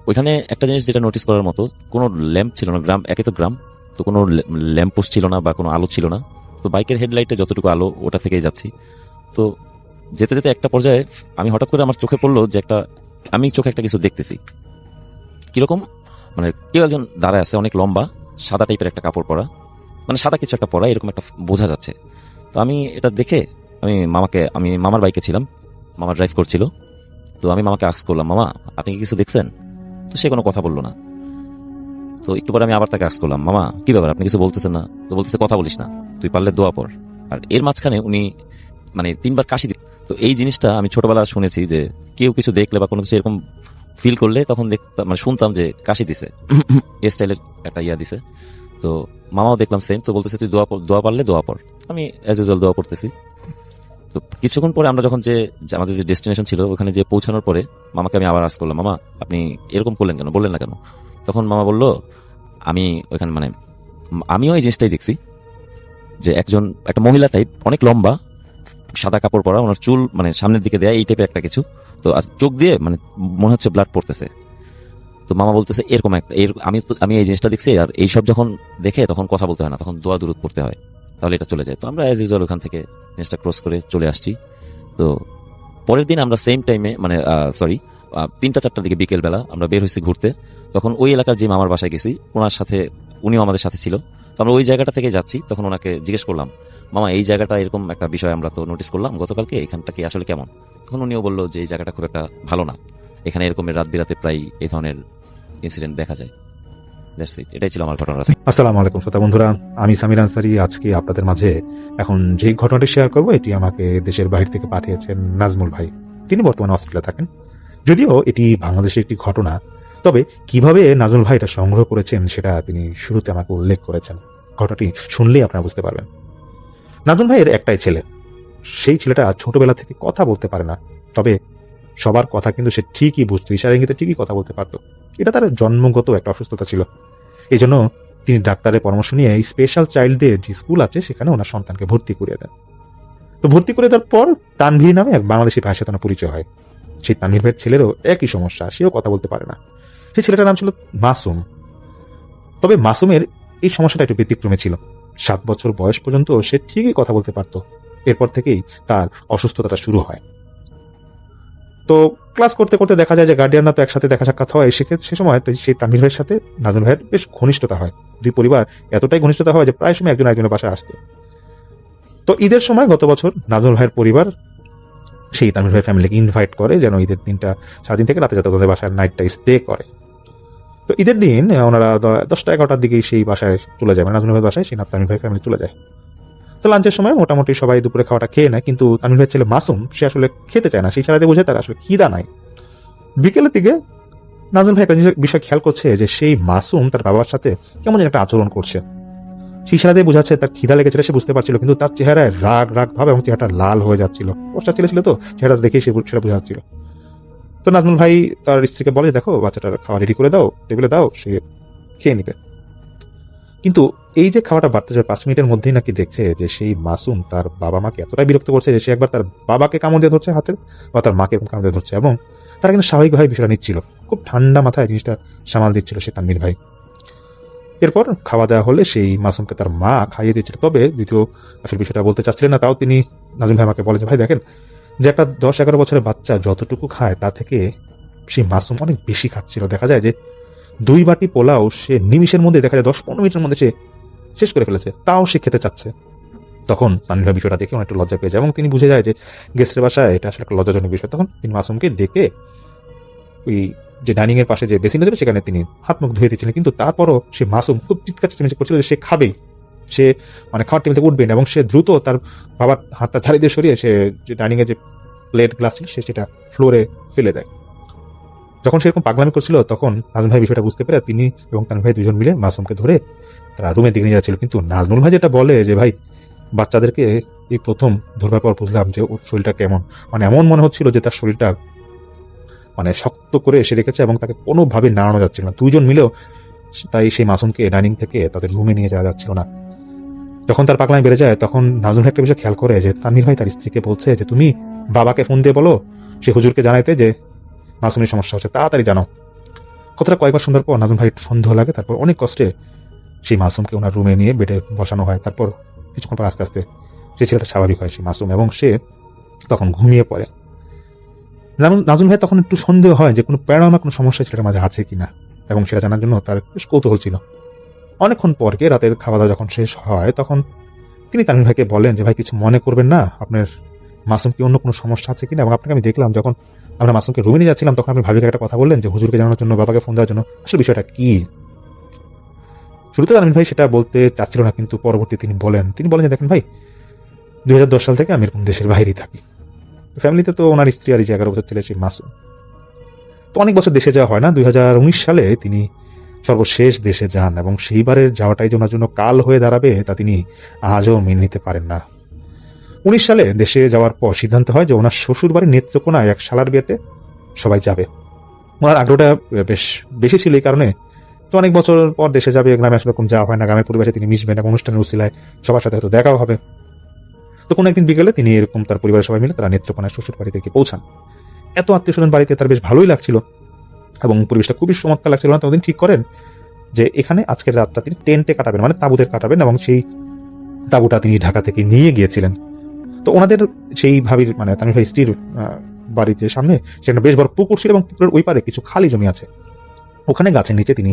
ওইখানে একটা জিনিস যেটা নোটিস করার মতো, কোনো ল্যাম্প ছিল না। একে তো গ্রাম, তো কোনো ল্যাম্প পোস্ট ছিল না বা কোনো আলো ছিল না। তো বাইকের হেডলাইটে যতটুকু আলো ওটা থেকেই যাচ্ছি। তো যেতে যেতে একটা পর্যায়ে আমি হঠাৎ করে আমার চোখে পড়লো যে আমি চোখে একটা কিছু দেখতেছি। কিরকম, মানে কেউ একজন দাঁড়ায় আছে, অনেক লম্বা, সাদা টাইপের একটা কাপড় পরা, মানে সাদা কিছু একটা পরা, এরকম একটা বোঝা যাচ্ছে। তো আমি এটা দেখে আমি মামার বাইকে ছিলাম, মামা ড্রাইভ করছিল। তো আমি মামাকে আস্ক করলাম, মামা আপনি কি কিছু দেখছেন? তো সে কোনো কথা বললো না। তো একটু পরে আমি আবার তাকে আস্ক করলাম, মামা কি ব্যাপার, আপনি কিছু বলতেছেন না? তো বলতেছে, কথা বলিস না, তুই পারলে দোয়া পড়। আর এর মাঝখানে উনি মানে 3বার কাশি দিল। তো এই জিনিসটা আমি ছোটবেলা শুনেছি যে কেউ কিছু দেখলে বা কোনো কিছু এরকম ফিল করলে তখন দেখতাম, মানে শুনতাম যে কাশি দিছে, এ স্টাইলের একটা ইয়া দিছে। তো মামাও দেখলাম সেম। তো বলতেছে, তুই দোয়া পারলে দোয়া পড়। আমি অ্যাজ ইউজুয়াল দোয়া পড়তেছি। তো কিছুক্ষণ পরে আমরা যখন যে আমাদের যে ডেস্টিনেশন ছিল ওখানে যে পৌঁছানোর পরে মামাকে আমি আবার আস্ক করলাম, মামা আপনি এরকম করলেন কেন, বললেন না কেন? তখন মামা বলল, আমি ওইখানে মানে আমিও এই জিনিসটাই দেখছি যে একটা মহিলা টাইপ, অনেক লম্বা, সাদা কাপড় পরা, ওনার চুল মানে সামনের দিকে দেয়া, এই টাইপের একটা কিছু। তো আর চোখ দিয়ে মানে মনে হচ্ছে ব্লাড পড়তেছে। তো মামা বলতেছে এরকম একটা, আমি এই জিনিসটা দেখছি, আর এইসব যখন দেখে তখন কথা বলতে হয় না, তখন দোয়া দুরুদ পড়তে হয়, তাহলে এটা চলে যায়। তো আমরা অ্যাজ ইউজুয়াল ওখান থেকে জিনিসটা ক্রস করে চলে আসছি। তো পরের দিন আমরা সেম টাইমে মানে 3টা-4টার দিকে বিকেল বেলা আমরা বের হয়েছি ঘুরতে। তখন ওই এলাকার যে মামার বাসায় গেছি, ওনার সাথে উনিও আমাদের সাথে ছিল। তো আমরা ওই জায়গাটা থেকে যাচ্ছি, তখন ওনাকে জিজ্ঞেস করলাম, মামা এই জায়গাটা এরকম একটা বিষয় আমরা তো নোটিস করলাম গতকালকে, এখানটা কি আসলে কেমন? তখন উনিও বললো যে এই জায়গাটা খুব একটা ভালো না, এখানে এরকম রাত বিরাতে প্রায় এই ধরনের ইনসিডেন্ট দেখা যায়। এটাই ছিল আমার ঘটনা। আসসালামু আলাইকুম শ্রোতা বন্ধুরা, আমি সামির আনসারি। আজকে আপনাদের মাঝে এখন যে ঘটনাটি শেয়ার করব, এটি আমাকে দেশের বাহির থেকে পাঠিয়েছেন নাজমুল ভাই। তিনি বর্তমানে অস্ট্রেলিয়া থাকেন। যদিও এটি বাংলাদেশের একটি ঘটনা, তবে কিভাবে নাজমুল ভাই এটা সংগ্রহ করেছেন সেটা তিনি শুরুতে আমাকে উল্লেখ করেছেন। ঘটনাটি শুনলেই আপনারা বুঝতে পারবেন। নাজমুল ভাইয়ের একটাই ছেলে, সেই ছেলেটা ছোটবেলা থেকে কথা বলতে পারে না, তবে সবার কথা কিন্তু সে ঠিকই বুঝতো, ইশারা ইঙ্গিতে ঠিকই কথা বলতে পারতো। এটা তার জন্মগত একটা অসুস্থতা ছিল। এই জন্য তিনি ডাক্তারের পরামর্শ নিয়ে এই স্পেশাল চাইল্ডদের যে স্কুল আছে সেখানে ওনার সন্তানকে ভর্তি করিয়ে দেন। তো ভর্তি করে দেওয়ার পর তানভীর নামে এক বাংলাদেশি ভাইয়ের সাথে ওনার পরিচয় হয়। সেই তানভীর ভাইয়ের ছেলেরও একই সমস্যা, সেও কথা বলতে পারে না। সেই ছেলেটার নাম ছিল মাসুম। তবে মাসুমের এই সমস্যাটা একটু ব্যতিক্রমে ছিল। 7 বছর বয়স পর্যন্ত সে ঠিকই কথা বলতে পারত। এরপর থেকেই তার অসুস্থতাটা শুরু হয়। তো ক্লাস করতে করতে দেখা যায় যে গার্ডিয়ানরা তো একসাথে দেখা সাক্ষাৎ হয়, সে সময় তো সেই তানভীর ভাইয়ের সাথে নাজমুল ভাইয়ের বেশ ঘনিষ্ঠতা হয়। দুই পরিবার এতটাই ঘনিষ্ঠতা হয় যে প্রায় সময় একজন একজনের বাসায় আসতো। তো ঈদের সময় গত বছর নাজমুল ভাইয়ের পরিবার সেই তানভীর ভাই ফ্যামিলিকে ইনভাইট করে যেন ঈদের দিনটা সারাদিন থেকে রাতে যাতে তাদের বাসায় নাইটটা স্টে করে। তো ঈদের দিন ওনারা 10টা-11টার দিকে সেই বাসায় চলে যায়, মানে নাজমুল ভাইয়ের বাসায় সেই তানভীর ভাই ফ্যামিলি চলে যায়। তো লাঞ্চের সময় মোটামুটি সবাই দুপুরে খাওয়াটা খেয়ে নেয়, কিন্তু তানভীর ভাইয়ের ছেলে মাসুম সে আসলে খেতে চায় না, সেই সারাতে বোঝে তার আসলে খিদা নাই। বিকেলের দিকে নাজমুল ভাই একটা বিষয় খেয়াল করছে যে সেই মাসুম তার বাবার সাথে কেমন যেন একটা আচরণ করছে। সেই সারাতে বোঝাচ্ছে তার খিদা লেগেছিল, সে বুঝতে পারছিল, কিন্তু তার চেহারায় রাগ ভাব এবং চেহারাটা লাল হয়ে যাচ্ছিল। বর্ষা ছেলে ছিল তো, চেহারাটা দেখে সেটা বোঝা যাচ্ছিল। তো নাজমুল ভাই তার স্ত্রীকে বলে, দেখো বাচ্চাটার খাওয়া রেডি করে দাও, টেবিলে দাও, সে খেয়ে নিবে। কিন্তু এই যে খাওয়াটা বাড়তে যাবে 5 মিনিটের মধ্যেই নাকি দেখছে যে সেই মাসুম তার বাবা মাকে এতটাই বিরক্ত করছে যে সে একবার তার বাবাকে কামড় দিয়ে ধরছে হাতে, বা তার মাকে কামড় দিয়ে ধরছে, এবং তারা কিন্তু স্বাভাবিকভাবে বিষয়টা নিচ্ছিল, খুব ঠান্ডা মাথায় জিনিসটা সামাল দিচ্ছিল সে তানভীর ভাই। এরপর খাওয়া দাওয়া হলে সেই মাসুমকে তার মা খাইয়ে দিচ্ছিল। তবে যদিও আসলে বিষয়টা বলতে চাচ্ছিলেন না, তাও তিনি নাজমুল ভাই আমাকে বলে যে ভাই দেখেন, যে একটা 10-11 বছরের বাচ্চা যতটুকু খায় তা থেকে সেই মাসুম অনেক বেশি খাচ্ছিল। দেখা যায় যে 2 বাটি পোলাও সে নিমিষের মধ্যে, দেখা যায় 10-15 মিনিটের মধ্যে সে শেষ করে ফেলেছে, তাও সে খেতে চাচ্ছে। তখন তানভীর ভাই বিষয়টা দেখে একটু লজ্জা পেয়ে যায় এবং তিনি বুঝে যায় যে গেস্টের বাসায় এটা আসলে একটা লজ্জাজনক বিষয়। তখন তিনি মাসুমকে ডেকে ওই যে ডাইনিং এর পাশে যে বেসিনটা ছিল সেখানে তিনি হাত মুখ ধুয়ে দিচ্ছিলেন, কিন্তু তারপরও সে মাসুম খুব চিৎকার চেঁচামেচি করছিল যে সে খাবেই, সে মানে খাওয়ার টেবিল থেকে উঠবেন, এবং সে দ্রুত তার বাবার হাতটা ঝাড়ি দিয়ে সরিয়ে সে যে ডাইনিং এর যে প্লেট গ্লাস ছিল সেটা ফ্লোরে ফেলে দেয়। যখন সেরকম পাগলামি করছিল তখন নাজমুল ভাই বিষয়টা বুঝতে পেরে তিনি এবং তানভীর ভাই দুজন মিলে মাসুমকে ধরে তারা রুমের দিকে নিয়ে যাচ্ছিল। কিন্তু নাজমুল ভাই যেটা বলে যে ভাই, বাচ্চাদেরকে এই প্রথম ধরবার পর বুঝলাম যে ওর শরীরটা কেমন, মানে এমন মনে হচ্ছিল যে তার শরীরটা মানে শক্ত করে এসে রেখেছে এবং তাকে কোনোভাবে নাড়ানো যাচ্ছিল না। দুজন মিলেও তাই সেই মাসুমকে ডাইনিং থেকে তাদের রুমে নিয়ে যাওয়া যাচ্ছিল না। যখন তার পাগলামি বেড়ে যায় তখন নাজমুল ভাই একটা বিষয় খেয়াল করে যে তানভীর ভাই তার স্ত্রীকে বলছে যে তুমি বাবাকে ফোন দিয়ে বলো সে হুজুরকে জানাইতে যে মাসুমের সমস্যা হচ্ছে, তাড়াতাড়ি জানাও। কথাটা কয়েকবার সুন্দর পর নাজমুল ভাই একটু সন্দেহ লাগে, তারপর অনেক কষ্টে সেই মাসুমকে ওনার রুমে নিয়ে বেডে বসানো হয়। তারপর কিছুক্ষণ পর আস্তে আস্তে সেই ছেলেটা স্বাভাবিক হয়, সেই মাসুম, এবং সে তখন ঘুমিয়ে পড়ে। নাজমুল ভাই তখন একটু সন্দেহ হয় যে কোনো প্যারানর্মাল কোনো সমস্যা ছেলেটার মাঝে আছে কিনা, এবং সেটা জানার জন্য তার বেশ কৌতূহল ছিল। অনেকক্ষণ পরকে রাতের খাওয়া দাওয়া যখন শেষ হয় তখন তিনি তানভীর ভাইকে বলেন যে ভাই কিছু মনে করবেন না, আপনার মাসুম কি অন্য কোনো সমস্যা আছে কিনা, এবং আপনাকে আমি দেখলাম যখন আমরা মাসুমকে রুমে নিয়ে যাচ্ছিলাম তখন আপনি ভাবিকে একটা কথা বললেন যে হুজুরকে জানানোর জন্য, বাবাকে ফোন দেওয়ার জন্য, আসলে বিষয়টা কি? শুরুতে তানভীর ভাই সেটা বলতে চাচ্ছিল না, কিন্তু পরবর্তী তিনি বলেন যে দেখেন ভাই, 2010 সাল থেকে আমি এরকম দেশের বাইরেই থাকি। ফ্যামিলিতে তো ওনার স্ত্রী আর এই যে 11 বছর ছেলে সেই মাসুম, তো অনেক বছর দেশে যাওয়া হয় না। 2019 সালে তিনি সর্বশেষ দেশে যান, এবং সেইবারের যাওয়াটাই যে ওনার জন্য কাল হয়ে দাঁড়াবে তা তিনি আজও মেনে নিতে পারেন না। 19 সালে দেশে যাওয়ার পর সিদ্ধান্ত হয় যে ওনার শ্বশুর বাড়ির নেত্রকোনায় এক শালার বিয়েতে সবাই যাবে। ওনার আগ্রহটা বেশ বেশি ছিল এই কারণে, তো অনেক বছর পর দেশে যাবে, গ্রামে আসলে এরকম যাওয়া হয় না, গ্রামের পরিবেশে তিনি মিশবেন এবং অনুষ্ঠানের উসিলায় সবার সাথে হয়তো দেখাও হবে। তো কোনো একদিন বিকেলে তিনি এরকম তার পরিবারের সবাই মিলে তারা নেত্রকোনায় শ্বশুর বাড়িতে গিয়ে পৌঁছান। এত আত্মীয় স্বজন বাড়িতে তার বেশ ভালোই লাগছিল এবং পরিবেশটা খুবই চমৎকার লাগছিল না। তখন ঠিক করেন যে এখানে আজকের রাতটা তিনি টেন্টে কাটাবেন, মানে তাঁবুতে কাটাবেন, এবং সেই তাঁবুটা তিনি ঢাকা থেকে নিয়ে গিয়েছিলেন। তো ওনাদের সেই ভাবির মানে তানভীর ভাই স্ত্রীর বাড়ির যে সামনে সেখানে বেশ বড় পুকুর ছিল, এবং পুকুরের ওই পারে কিছু খালি জমি আছে, ওখানে গাছের নিচে তিনি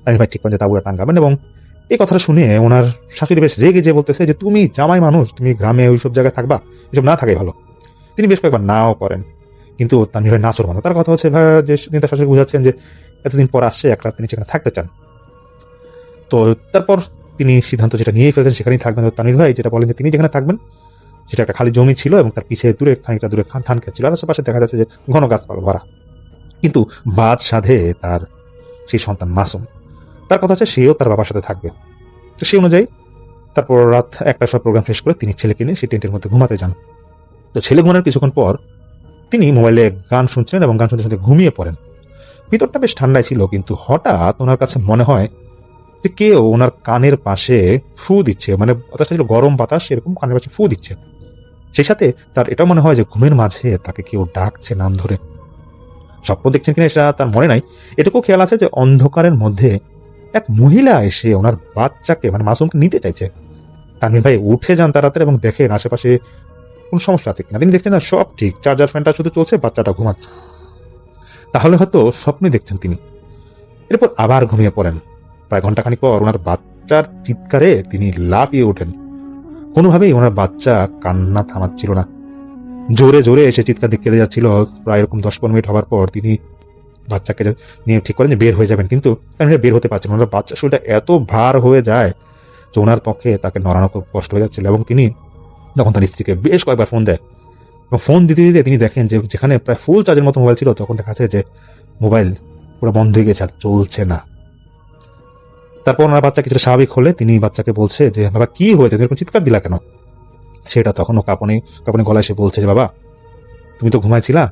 তানভীর ভাই ঠিক করেন যে তাঁবুটা টাঙ্গাবেন। এবং এই কথাটা শুনে ওনার শাশুড়ি বেশ রেগে যে বলতেছে যে তুমি জামাই মানুষ, তুমি গ্রামে ওইসব জায়গায় থাকবা, এসব না থাকাই ভালো। তিনি বেশ কয়েকবার নাও করেন, কিন্তু তানভীর ভাই নাচর বাঁধা। তার কথা হচ্ছে ভাই যে তিনি তার শাশুড়ি বুঝাচ্ছেন যে এতদিন পর আসছে, এক রাত তিনি সেখানে থাকতে চান। তো তারপর তিনি সিদ্ধান্ত যেটা নিয়ে ফেলেছেন সেখানেই থাকবেন। তানভীর ভাই যেটা বলেন যে তিনি যেখানে থাকবেন সেটা একটা খালি জমি ছিল, এবং তার পিছিয়ে দূরে খানিকটা দূরে ধান ক্ষেত ছিল, আর আশেপাশে দেখা যাচ্ছে যে ঘন গাছপালা ভরা। কিন্তু বাদ সাধে তার সেই সন্তান মাসুম, তার কথা হচ্ছে সেও তার বাবার সাথে থাকবে। তো সেই অনুযায়ী তারপর রাত 1টার সময় প্রোগ্রাম শেষ করে তিনি ছেলেকে নিয়ে সেই টেন্টের মধ্যে ঘুমাতে যান। তো ছেলে ঘুমানোর কিছুক্ষণ পর তিনি মোবাইলে গান শুনছিলেন এবং গান শুনতে শুনতে ঘুমিয়ে পড়েন। ভিতরটা বেশ ঠান্ডায় ছিল, কিন্তু হঠাৎ ওনার কাছে মনে হয় যে কেউ ওনার কানের পাশে ফু দিচ্ছে, মানে বাতাসটা ছিল গরম বাতাস, এরকম কানের পাশে ফু দিচ্ছে। সেই সাথে তার এটা মনে হয় যে ঘুমের মাঝে তাকে কেউ ডাকছে নাম ধরে। স্বপ্ন দেখছেন কিনা সেটা তার মনে নাই, এটুকু খেয়াল আছে যে অন্ধকারের মধ্যে এক মহিলা এসে ওনার বাচ্চাকে মানে মাসুমকে নিতে চাইছে। তানভীর ভাই উঠে যান তাড়াতাড়ি এবং দেখেন আশেপাশে কোনো সমস্যা আছে কিনা। তিনি দেখছেন না সব ঠিক, চার্জার ফ্যানটা শুধু চলছে, বাচ্চাটা ঘুমাচ্ছে। তাহলে হয়তো স্বপ্নই দেখছেন তিনি। এরপর আবার ঘুমিয়ে পড়েন। প্রায় ঘন্টাখানিক পর ওনার বাচ্চার চিৎকারে তিনি লাফিয়ে ওঠেন। কোনোভাবেই ওনার বাচ্চা কান্না থামাচ্ছিল না, জোরে জোরে এসে চিৎকার দিয়ে কেঁদে যাচ্ছিল। প্রায় এরকম 10-15 মিনিট হওয়ার পর তিনি বাচ্চাকে নিয়ে ঠিক করেন যে বের হয়ে যাবেন, কিন্তু বের হতে পারছেন না। ওনার বাচ্চার শরীরটা এত ভার হয়ে যায় যে ওনার পক্ষে তাকে নড়ানো খুব কষ্ট হয়ে যাচ্ছিল। এবং তিনি তখন তার স্ত্রীকে বেশ কয়েকবার ফোন দেয়, এবং ফোন দিতে দিতে তিনি দেখেন যে যেখানে প্রায় ফুল চার্জের মতো মোবাইল ছিল, তখন দেখা যাচ্ছে যে মোবাইল পুরো বন্ধ হয়ে গেছে, আর চলছে না। তারপর ওনার বাচ্চা কিছুটা স্বাভাবিক হলে তিনি বাচ্চাকে বলছে যে বাবা কি হয়েছে, তুমি এরকম চিৎকার দিলা কেন? সেটা তখনও কাঁপনে কাঁপনে গলায় সে বলছে যে বাবা তুমি তো ঘুমাইছিলা,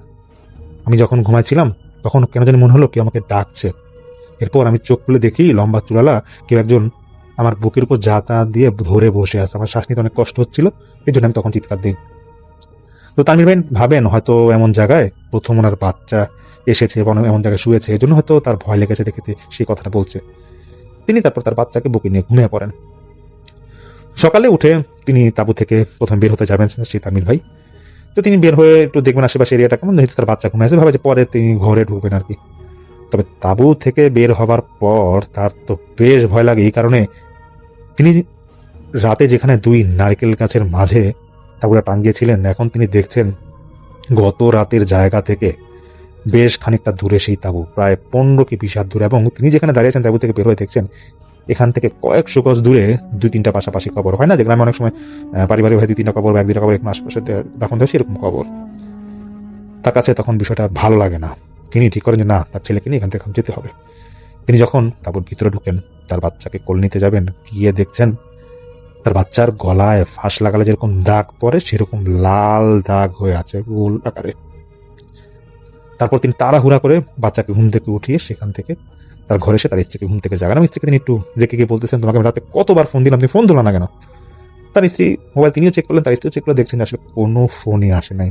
আমি যখন ঘুমাইছিলাম তখন কেন জানি মনে হলো কেউ আমাকে ডাকছে। এরপর আমি চোখ খুলে দেখি লম্বা চুলালা কেউ একজন আমার বুকের উপর জাতা দিয়ে ধরে বসে আছে। আমার শ্বাস নিতে অনেক কষ্ট হচ্ছিল, এই জন্য আমি তখন চিৎকার দিই। তো তানভীর ভাই ভাবেন হয়তো এমন জায়গায় প্রথম ওনার বাচ্চা এসেছে এবং এমন জায়গায় শুয়েছে, এই জন্য হয়তো তার ভয় লেগেছে দেখে সেই কথাটা বলছে। তিনি তারপর তার বাচ্চাকে বুকে নিয়ে ঘুমিয়ে পড়েন। সকালে উঠে তিনি তাঁবু থেকে প্রথম বের হতে যাবেন সেই তানভীর ভাই। তো তিনি বের হয়ে একটু দেখবেন আশেপাশে এরিয়াটা কেমন, যেহেতু তার বাচ্চা ঘুমিয়ে আছে, ভাবে যে পরে তিনি ঘরে ঢুকবেন আর কি। তবে তাঁবু থেকে বের হবার পর তার তো বেশ ভয় লাগে। এই কারণে তিনি রাতে যেখানে 2 নারকেল গাছের মাঝে তাঁবুটা টাঙ্গিয়েছিলেন, এখন তিনি দেখছেন গত রাতের জায়গা থেকে বেশ খানিকটা দূরে সেই তাঁবু, প্রায় 15 কি 20 হাত দূরে। এবং তিনি যেখানে দাঁড়িয়েছেন তাঁবু থেকে বের হয়ে দেখছেন এখান থেকে কয়েকশো গজ দূরে 2-3টা পাশাপাশি কবর হয় না, যে গ্রামে অনেক সময় পারিবারিক ভাই 2-3টা কবর বা 1-2টা কবর এখানে আশেপাশে দাফন দেয়, সেরকম কবর। তার কাছে তখন বিষয়টা ভালো লাগে না। তিনি ঠিক করেন যে না, তার ছেলেকে নিয়ে এখান থেকে যেতে হবে। তিনি যখন তাঁবুর ভিতরে ঢুকেন, তার বাচ্চাকে কোল নিতে যাবেন, গিয়ে দেখছেন তার বাচ্চার গলায় ফাঁস লাগালে যেরকম দাগ পড়ে সেরকম লাল দাগ হয়ে আছে গোল আকারে। তারপর তিনি তাড়াহুড়া করে বাচ্চাকে ঘুম থেকে উঠিয়ে সেখান থেকে তার ঘরে এসে তার স্ত্রীকে ঘুম থেকে জাগান। স্ত্রীকে তিনি একটু রেখে গিয়ে বলতেছেন তোমাকে রাতে কতবার ফোন দিলাম, তুমি ফোন ধরো না কেন? তার স্ত্রী মোবাইল তিনিও চেক করলেন, তার স্ত্রীও চেক করে দেখছেন আসলে কোনো ফোনই আসে নাই।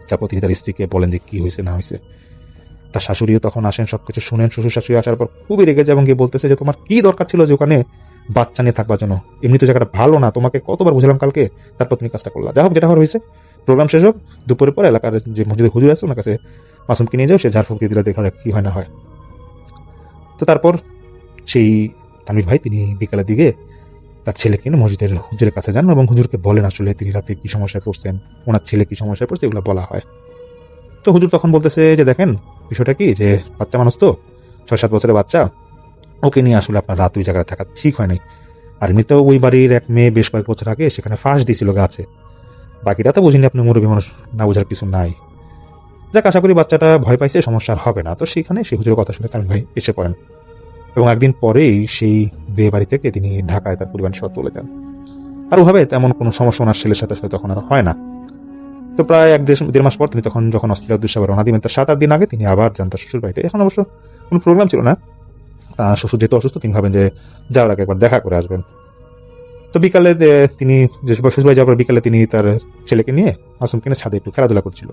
তারপর তিনি তার স্ত্রীকে বলেন যে কি হয়েছে না হয়েছে। তার শাশুড়িও তখন আসেন, সবকিছু শুনেন। শ্বশুর শাশুড়ি আসার পর খুবই রেগে যায় এবং গিয়ে বলতেছে যে তোমার কি দরকার ছিল যে ওখানে বাচ্চা নিয়ে থাকবার জন্য? এমনি তো জায়গাটা ভালো না, তোমাকে কতবার বুঝলাম কালকে, তারপর তুমি কাজটা করলা। যা হোক, যেটা হওয়ার হয়েছে। প্রোগ্রাম শেষ হোক, দুপুরের পর এলাকার যে মসজিদে হুজুর আছে ওনার কাছে মাসুমকে নিয়ে যাও, সে ঝাড়ফুঁক দিয়ে দিলে দেখা যাক কি হয় না হয়। তো তারপর সেই তানভীর ভাই তিনি বিকালের দিকে তার ছেলেকে নিয়ে মসজিদের হুজুরের কাছে যান এবং হুজুরকে বলেন আসলে তিনি রাতে কি সমস্যায় পড়ছেন, ওনার ছেলে কি সমস্যায় পড়ছে, এগুলো বলা হয়। তো হুজুর তখন বলতেছে যে দেখেন বিষয়টা কি, যে বাচ্চা মানুষ তো 6-7 বছরের বাচ্চা, ওকে নিয়ে আসলে আপনার রাত ওই জায়গায় থাকা ঠিক হয় নাই। আর এমনিতেও ওই বাড়ির এক মেয়ে বেশ কয়েক বছর আগে সেখানে ফাঁস দিয়েছিল গাছে। বাকিটা তো বুঝিনি, আপনি মুরব্বী মানুষ, না বোঝার কিছু নাই। যাক, আশা করি বাচ্চাটা ভয় পাইছে, সমস্যা আর হবে না। তো সেখানে সেই হুজুরের কথা শুনে তানভীর ভাই এসে পড়েন এবং একদিন পরেই সেই বিয়ে বাড়ি থেকে তিনি ঢাকায় তার পরিবার সহ চলে যান। আর ওভাবে তেমন কোনো সমস্যা ওনার ছেলের সাথে তখন আর হয় না। তো প্রায় 1-1.5 মাস পর তিনি তখন যখন অস্ট্রেলিয়ার উদ্দেশ্যে রওনা দিবেন, তার 7-8 দিন আগে তিনি আবার যান তার শ্বশুর বাড়িতে। এখন অবশ্য কোনো প্রোগ্রাম ছিল না, শ্বশুর যেহেতু অসুস্থ তিনি ভাবেন যে যাওয়ার আগে একবার দেখা করে আসবেন। তো বিকালে তিনি শ্বশুর বাড়ি যাওয়ার পর বিকালে তিনি তার ছেলেকে নিয়ে মাসুমকে নিয়ে ছাদে একটু খেলাধুলা করছিল।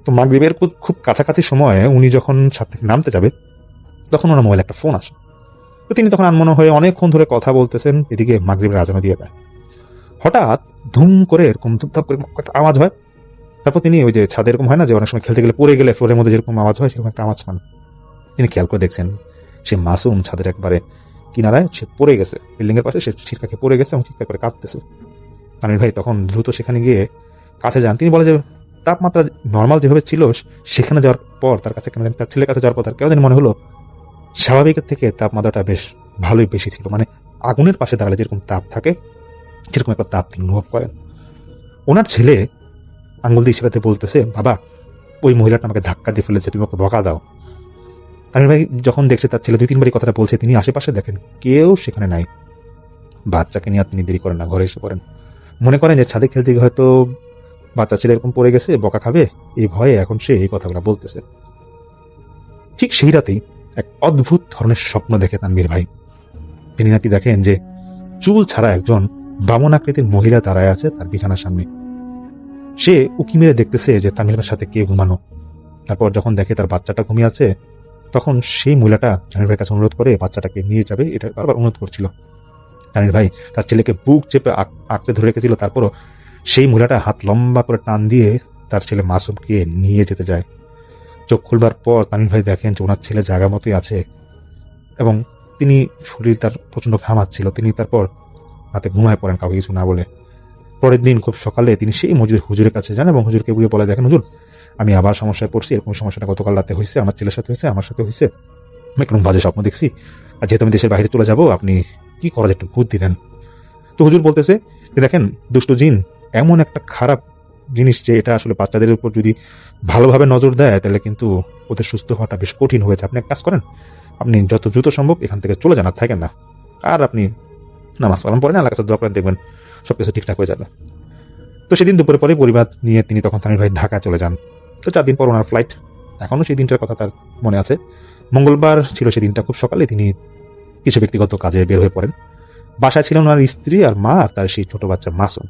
তো মাগরিবের খুব কাছাকাছি সময়ে উনি যখন ছাদ থেকে নামতে যাবে তখন ওনার মোবাইলে একটা ফোন আসে। তো তিনি তখন আনমনা হয়ে অনেকক্ষণ ধরে কথা বলতেছেন, এদিকে মাগরিবের আজানও দিয়ে দেয়। হঠাৎ ধুম করে এরকম ধুপধাপ করে একটা আওয়াজ হয়। তারপর তিনি ওই যে ছাদে এরকম হয় না যে অনেক সময় খেলতে গেলে পড়ে গেলে ফ্লোরের মধ্যে যেরকম আওয়াজ হয় সেরকম একটা আওয়াজ পান। তিনি খেয়াল করে দেখছেন সে মাসুম ছাদের একবারে কিনারায় সে পড়ে গেছে, বিল্ডিং এর পাশে সে ছিটকাকে পড়ে গেছে এবং চিৎকার করে কাঁদতেছে। তানভীর ভাই তখন দ্রুত সেখানে গিয়ে কাছে যান। তিনি বলে যে তাপমাত্রা নর্মাল যেভাবে ছিল সেখানে যাওয়ার পর তার কাছে কেন জানি, তার ছেলের কাছে যাওয়ার পর তার কেন জানি মনে হলো স্বাভাবিকের থেকে তাপমাত্রাটা বেশ ভালোই বেশি ছিল। মানে আগুনের পাশে দাঁড়ালে যেরকম তাপ থাকে সেরকম একটা তাপ তিনি অনুভব করেন। ওনার ছেলে আঙ্গুল দিয়ে ইশারাতে বলতেছে বাবা ওই মহিলাটা আমাকে ধাক্কা দিয়ে ফেলেছে, তুমি ওকে বকা দাও। তানভীর ভাই যখন দেখছে তার ছেলে 2-3 বারই কথাটা বলছে, তিনি আশেপাশে দেখেন কেউ সেখানে নাই। বাচ্চাকে নিয়ে তিনি দেরি করেন না, ঘরে এসে পড়েন। মনে করেন যে ছাদে খেলতে গিয়ে হয়তো বাচ্চা ছেলে এরকম পড়ে গেছে, বকা খাবে, এই ভয়ে এখন সে এই কথাগুলো বলতেছে। ঠিক সেই রাতেই এক অদ্ভুত ধরনের স্বপ্ন দেখে তানভীর ভাই। তিনি নাকি দেখেন যে চুল ছাড়া একজন বামন আকৃতির মহিলা দাঁড়ায় আছে তার বিছানার সামনে। সে উকি মেরে দেখতেছে যে তানভীর ভাইয়ের সাথে কে ঘুমানো। তারপর যখন দেখে তার বাচ্চাটা ঘুমিয়ে আছে তখন সেই মহিলাটা তানভীর ভাইয়ের কাছে অনুরোধ করে বাচ্চাটাকে নিয়ে যাবে, এটা বারবার অনুরোধ করছিল। তানভীর ভাই তার ছেলেকে বুক চেপে আঁকড়ে ধরে রেখেছিল, তারপরও সেই মহিলাটা হাত লম্বা করে টান দিয়ে তার ছেলে মাসুমকে নিয়ে যেতে যায়। চোখ খুলবার পর তামিম ভাই দেখেন যে ওনার ছেলে জায়গা মতোই আছে এবং তিনি শরীর তার প্রচন্ড ঘামাচ্ছিল। তিনি তারপর রাতে ঘুমায় পড়েন কাউকে কিছু না বলে। পরের দিন খুব সকালে তিনি সেই মসজিদের হুজুরের কাছে যান এবং হুজুরকে গিয়ে বলে, দেখেন হুজুর, আমি আবার সমস্যায় পড়ছি, এরকম সমস্যাটা গতকাল রাতে হয়েছে, আমার ছেলের সাথে হয়েছে, আমার সাথে হয়েছে, আমি কোনো বাজে স্বপ্ন দেখছি, আর যেহেতু আমি দেশের বাইরে চলে যাব, আপনি কি করা যায় একটু বুদ্ধি দেন। তো হুজুর বলতেছে যে দেখেন, দুষ্ট জিন এমন একটা খারাপ জিনিস যে এটা আসলে বাচ্চাদের উপর যদি ভালোভাবে নজর দেয় তাহলে কিন্তু ওদের সুস্থ হওয়াটা বেশ কঠিন হয়েছে। আপনি এক কাজ করেন, আপনি যত দ্রুত সম্ভব এখান থেকে চলে যান, আর থাকেন না, আর আপনি নামাজ কালাম পড়েন, আল্লাহর কাছে দোয়া করেন, দেখবেন সবকিছু ঠিকঠাক হয়ে যাবে। তো সেদিন দুপুরে পরে পরিবার নিয়ে তিনি তখন তামিম ভাই ঢাকা চলে যান। তো 4 দিন পর ওনার ফ্লাইট, এখনো সেই দিনটার কথা তার মনে আছে। মঙ্গলবার ছিল সেই দিনটা, খুব সকালে তিনি কিছু ব্যক্তিগত কাজে বের হয়ে পড়েন। বাসায় ছিলেন ওনার স্ত্রী আর মা আর তার সেই ছোট বাচ্চা মাসুম।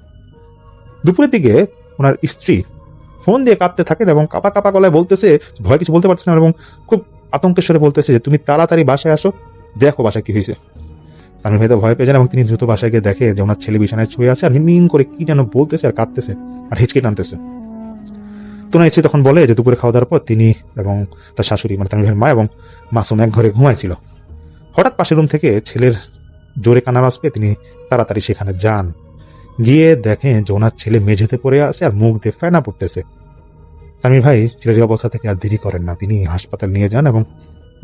দুপুরের দিকে ওনার স্ত্রী ফোন দিয়ে কাঁদতে থাকেন এবং কাপা কাপা গলায় বলতেছে, ভয় কিছু বলতে পারছে না এবং খুব আতঙ্কের স্বরে বলতেছে যে তুমি তাড়াতাড়ি বাসায় আসো, দেখো বাসায় কি হয়েছে। তামিম ভাই তো ভয় পেয়ে যান এবং তিনি দ্রুত বাসায় গিয়ে দেখে যে ওনার ছেলে বিছানায় শুয়ে আছে আর মিনমিন করে কি যেন বলতেছে আর কাঁদতেছে আর হিচকে টানতেছে। তো ওনার স্ত্রী তখন বলে যে দুপুরে খাওয়া দাওয়ার পর তিনি এবং তার শাশুড়ি মানে তামিম ভাইয়ের মা এবং মাসুম এক ঘরে ঘুমাইছিল। হঠাৎ পাশের রুম থেকে ছেলের জোরে কান্নার আওয়াজ পেয়ে তিনি তাড়াতাড়ি সেখানে যান। গিয়ে দেখেন যে ওনার ছেলে মেঝেতে পড়ে আছে আর মুখ দিয়ে ফেনা পড়তেছে। তামিম ভাই ছেলের অবস্থা থেকে আর দেরি করেন না, তিনি হাসপাতাল নিয়ে যান এবং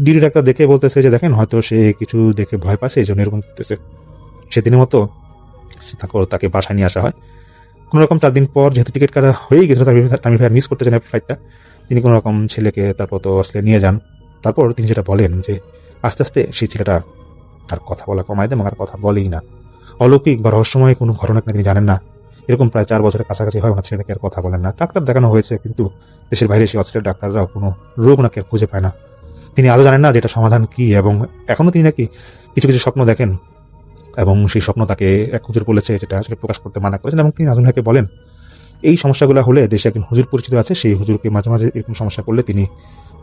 ডিডি ডাক্তার দেখে বলতেছে যে দেখেন হয়তো সে কিছু দেখে ভয় পাচ্ছে, এই জন্য এরকম করতেছে। সেদিনের মতো তাকে বাসায় নিয়ে আসা হয়। কোনো রকম 4 দিন পর যেহেতু টিকিট কাটা হয়ে গেছিল, তামিম ভাই মিস করতে চান ফ্লাইটটা, তিনি কোনো রকম ছেলেকে তারপর তো অস্ট্রেলিয়া নিয়ে যান। তারপর তিনি যেটা বলেন যে আস্তে আস্তে সেই ছেলেটা আর কথা বলা কমায় দেন এবং আর কথা বলেই না। অলৌকিক বা রহস্যময় কোনো ঘটনা কিনা তিনি জানেন না। এরকম প্রায় 4 বছরের কাছাকাছি হয় ওনার ছেলেকে আর কথা বলেন না। ডাক্তার দেখানো হয়েছে কিন্তু দেশের বাইরে সেই অস্ট্রেলিয়ার ডাক্তাররাও কোনো রোগ ওনাকে আর খুঁজে পায় না। তিনি আদৌ জানেন না যে এটা সমাধান কি এবং এখনো তিনি নাকি কিছু কিছু স্বপ্ন দেখেন এবং সেই স্বপ্ন তাকে এক হুজুর বলেছে যেটা আসলে প্রকাশ করতে মানা করেছেন এবং তিনি নাজমুল ভাইকে বলেন এই সমস্যাগুলো হলে দেশে একজন হুজুর পরিচিত আছে, সেই হুজুরকে মাঝে মাঝে এরকম সমস্যা করলে তিনি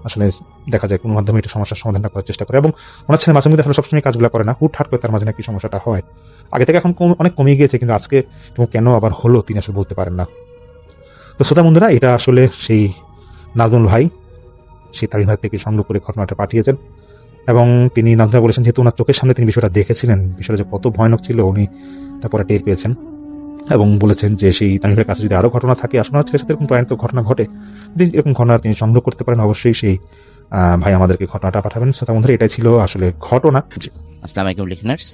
আসলে দেখা যায় কোনো মাধ্যমে এটা সমস্যার সমাধানটা করার চেষ্টা করে এবং ওনার ছেলে মাঝে মধ্যে আসলে সবসময় কাজগুলো করে না, হুটহাট করে তার মাঝে নাকি সমস্যাটা হয়। আগে থেকে এখন অনেক কমে গিয়েছে কিন্তু আজকে কেন আবার হলো তিনি আসলে বলতে পারেন না। তো শ্রোতা বন্ধুরা, এটা আসলে সেই নাজমুল ভাই সেই তামিম ভাই থেকে সংগ্রহ করে ঘটনাটা পাঠিয়েছেন এবং তিনি নাজমুল বলেছেন যেহেতু ওনার চোখের সামনে তিনি বিষয়টা দেখেছিলেন, বিষয়টা যে কত ভয়ানক ছিল উনি তারপরে টের পেয়েছেন এবং বলেছেন যে সেই তামিমের কাছে যদি আরো ঘটনা থাকে, আসলে ছেলের সাথে এরকম ভয়ানক ঘটনা ঘটে, যদি এরকম ঘটনা তিনি সংগ্রহ করতে পারেন অবশ্যই সেই ভাই আমাদেরকে ঘটনাটা পাঠাবেন। শ্রোতা বন্ধুরা, এটাই ছিল আসলে ঘটনা। আসসালামু আলাইকুম লিসনার্স,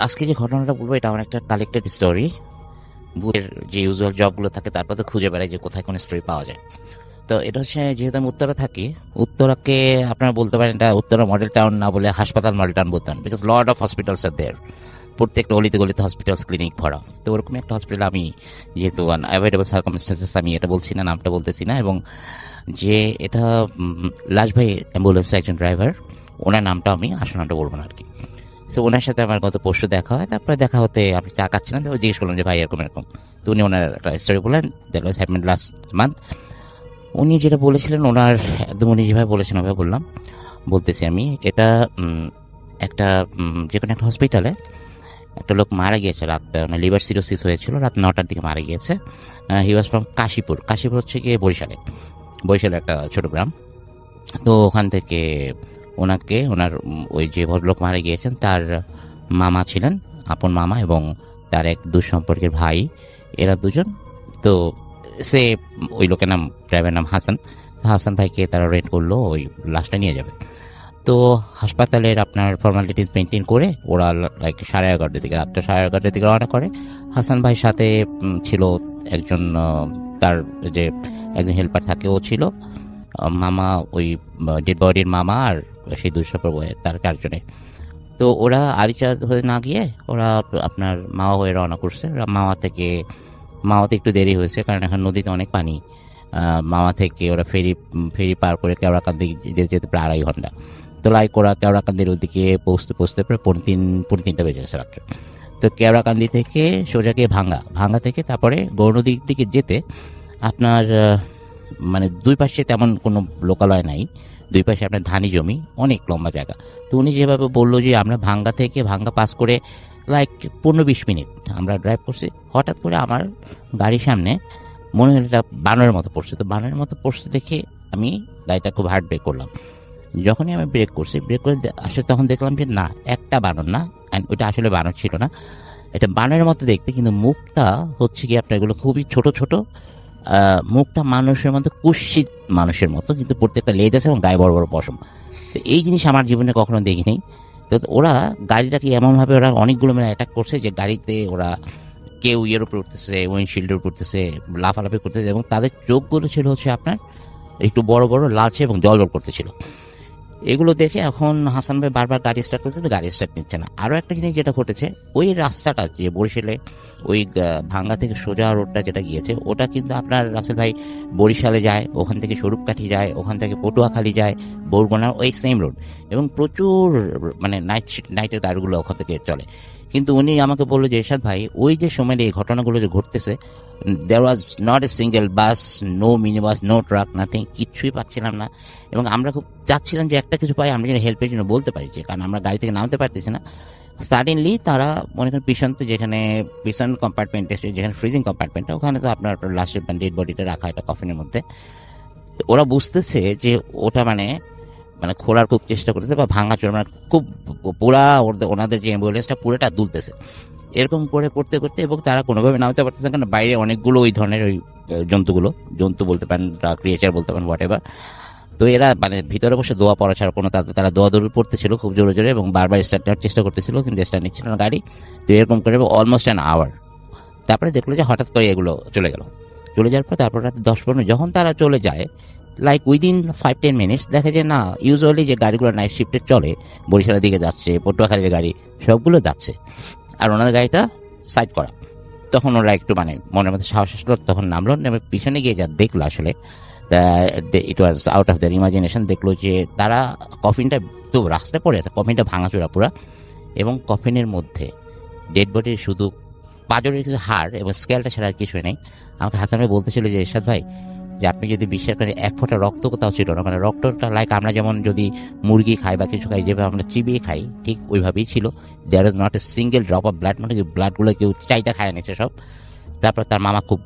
আজকে যে ঘটনাটা বলবো এটা আমার একটা কালেক্টেড স্টোরি। বুকের যে ইউজুয়াল জবগুলো থাকে তারপর তো খুঁজে বেড়াই যে কোথায় কোন স্টোরি পাওয়া যায়। তো এটা হচ্ছে যেহেতু আমি উত্তরা থাকি, উত্তরাকে আপনারা বলতে পারেন এটা উত্তরা মডেল টাউন না বলে হাসপাতাল মডেল টাউন বলতেন, বিকজ লট অফ হসপিটালস আর দেয়ার, প্রত্যেকটা অলিতে গলিতে হসপিটালস ক্লিনিক ভরা। তো ওরকম একটা হসপিটাল আমি যেহেতু অ্যাভয়েডেবল সার্কামস্টেন্সেস আমি এটা বলছি না, নামটা বলতেছি না, এবং যে এটা লাশ ভাই অ্যাম্বুলেন্সের একজন ড্রাইভার, ওনার নামটা আমি আসল নামটা বলবো না আর কি। তো ওনার সাথে আমার গত পরশু দেখা হয়, তারপরে দেখা হতে আপনি চা খাচ্ছিলেন, তো জিজ্ঞেস করলাম যে ভাই এরকম এরকম, তো উনি ওনার একটা স্টোরি বললেন, that was happened last month. উনি যেটা বলেছিলেন ওনার একদম উনি যেভাবে বলেছেন ওভাবে বললাম, বলতেছি আমি। এটা একটা যে কোনো একটা হসপিটালে একটা লোক মারা গিয়েছে রাত, লিভার সিরোসিস হয়েছিল, রাত 9টার দিকে মারা গিয়েছে। হি ওয়াজ ফ্রম কাশীপুর। কাশীপুর হচ্ছে গিয়ে বরিশালের একটা ছোট গ্রাম। তো ওখান থেকে ওনাকে ওনার ওই যে ভদ্রলোক মারা গিয়েছেন তার মামা ছিলেন, আপন মামা, এবং তার এক দুঃসম্পর্কের ভাই, এরা দুজন। তো সে ওই লোকের নাম, ড্রাইভারের নাম হাসান ভাইকে তারা রেন্ট করলো ওই লাশটা নিয়ে যাবে। তো হাসপাতালের আপনার ফর্মালিটিস মেনটেন করে ওরা লাইক 11:30 দিকে, রাতটা 11:30 দিকে রওনা করে। হাসান ভাইয়ের সাথে ছিল একজন তার যে একজন হেল্পার থাকে, ও ছিল, মামা ওই ডেড বডির মামা আর সেই দুঃসম্পর্ক তার 4 জনে। তো ওরা আরিচা হয়ে না গিয়ে ওরা আপনার মাওয়া হয়ে রওনা করছে। মাওয়াতে একটু দেরি হয়েছে কারণ এখন নদীতে অনেক পানি। মাওয়া থেকে ওরা ফেরি পার করে কেওড়াকান্দি যেতে প্রায় 2.5 ঘন্টা। তো ওরা কেওড়াকান্দির ওদিকে পৌঁছতে প্রায় 3:30 বেজে গেছে রাত্রে। তো কেওড়াকান্দি থেকে সোজা গিয়ে ভাঙ্গা থেকে তারপরে গৌরনদীর দিকে যেতে আপনার মানে দুই পাশে তেমন কোনো লোকালয় নাই, দুই পাশে আপনার ধানি জমি, অনেক লম্বা জায়গা। তো উনি যেভাবে বললো যে আমরা ভাঙ্গা পাস করে লাইক 15-20 মিনিট আমরা ড্রাইভ করছি, হঠাৎ করে আমার গাড়ির সামনে মনে হলো এটা বানরের মতো পড়ছে। তো বানরের মতো পড়ছে দেখে আমি গাড়িটা খুব হার্ড ব্রেক করলাম। যখনই আমি ব্রেক করছি, ব্রেক করে আসলে তখন দেখলাম যে না, একটা বানর না, অ্যান্ড ওইটা আসলে বানর ছিল না, এটা বানরের মতো দেখতে, কিন্তু মুখটা হচ্ছে কি আপনার এগুলো খুবই ছোট ছোট, মুখটা মানুষের মতো, কুৎসিত মানুষের মতো, কিন্তু প্রত্যেকটা লেজ আছে এবং গায়ে বড় বড় পশম। তো এই জিনিস আমার জীবনে কখনো দেখিনি। তো ওরা গাড়িটাকে এমনভাবে ওরা অনেকগুলো মেলে অ্যাটাক করছে যে গাড়িতে ওরা কেউ ইয়ের উপরে উঠতেছে, উইন্ডশিল্ডের উপর উঠতেছে, লাফালাফি করতেছে, এবং তাদের চোখগুলো ছিল হচ্ছে আপনার একটু বড় বড়, লালচে এবং জল জল করতেছিল। এগুলো দেখে এখন হাসান ভাই বারবার গাড়ি স্টার্ট করছে, তো গাড়ি স্টার্ট নিচ্ছে না। আরও একটা জিনিস যেটা ঘটেছে, ওই রাস্তাটা যে বরিশালে ওই ভাঙ্গা থেকে সোজা রোডটা যেটা গিয়েছে, ওটা কিন্তু আপনার রাসেল ভাই বরিশালে যায়, ওখান থেকে স্বরূপকাঠি যায়, ওখান থেকে পটুয়াখালী যায়, বরগুনার ওই সেম রোড, এবং প্রচুর মানে নাইটের গাড়িগুলো ওখান থেকে চলে। কিন্তু উনি আমাকে বললো যে এরশাদ ভাই, ওই যে সময় এই ঘটনাগুলো যে ঘটতেছে, there was not a single bus, no mini bus, no truck, nothing, কিচ্ছুই পাচ্ছিলাম না। এবং আমরা খুব চাচ্ছিলাম যে একটা কিছু পাই, আমরা যেন হেল্পের জন্য বলতে পারি, যে কারণ আমরা গাড়ি থেকে নামতে পারতেছি না। সাডেনলি তারা মনে করেন পিছনতে, যেখানে পিছন কম্পার্টমেন্ট, যেখানে ফ্রিজিং কম্পার্টমেন্টটা, ওখানে তো আপনার লাস্টের ডেড বডিটা রাখা একটা কফিনের মধ্যে। তো ওরা বুঝতেছে যে ওটা মানে খোলার খুব চেষ্টা করতেছে, বা ভাঙা চোর, মানে খুব পুরা ওনাদের যে অ্যাম্বুলেন্সটা পুরোটা দুলতেছে, এরকম করে করতে করতে, এবং তারা কোনোভাবে নামতে পারতেছে, কারণ বাইরে অনেকগুলো ওই ধরনের ওই জন্তু বলতে পারেন, ক্রিয়েচার বলতে পারেন, হোয়াট এভার। তো এরা ভিতরে বসে দোয়া পড়া ছাড়া কোনো, তারা দোয়া দৌড় পড়তেছিল খুব জোরে জোরে, এবং বারবার স্টার্ট নেওয়ার চেষ্টা করতেছিল, কিন্তু স্টার্ট নিচ্ছিল না গাড়ি। তো এরকম করে অলমোস্ট অ্যান আওয়ার, তারপরে দেখলো যে হঠাৎ করে এগুলো চলে যাওয়ার পর, তারপর রাতে 10-15 যখন তারা চলে যায়, লাইক উইদিন 5-10 মিনিটস দেখা যায় না, ইউজুয়ালি যে গাড়িগুলো নাইট শিফটে চলে, বরিশালের দিকে যাচ্ছে, পটুয়াখালীর গাড়ি সবগুলো যাচ্ছে, আর ওনাদের গাড়িটা সাইড করা। তখন ওরা একটু মনের মধ্যে সাহস আসলো, তখন নামলো, পিছনে গিয়ে যা দেখলো, আসলে it was out of their imagination. দেখলো যে তারা কফিনটা তো রাস্তায় পড়ে আছে, কফিনটা ভাঙাচোরা পুরা, এবং কফিনের মধ্যে ডেড বডির শুধু পাঁজরের কিছু হাড় এবং স্কেলটা ছাড়া আর কিছুই নেই। আমাকে হাসান ভাই বলতেছিল যে এরশাদ ভাই, যে আপনি যদি বিশ্বাস করেন, এক ফোঁটা রক্ত কোথাও ছিল না, রক্তটা লাইক আমরা যেমন যদি মুরগি খাই বা কিছু খাই, যেভাবে আমরা চিবিয়ে খাই, ঠিক ওইভাবেই ছিল। There is not a single drop of blood, ব্লাডগুলো কেউ চাইটা খায় নিচ্ছে সব। তারপর তার মামা খুব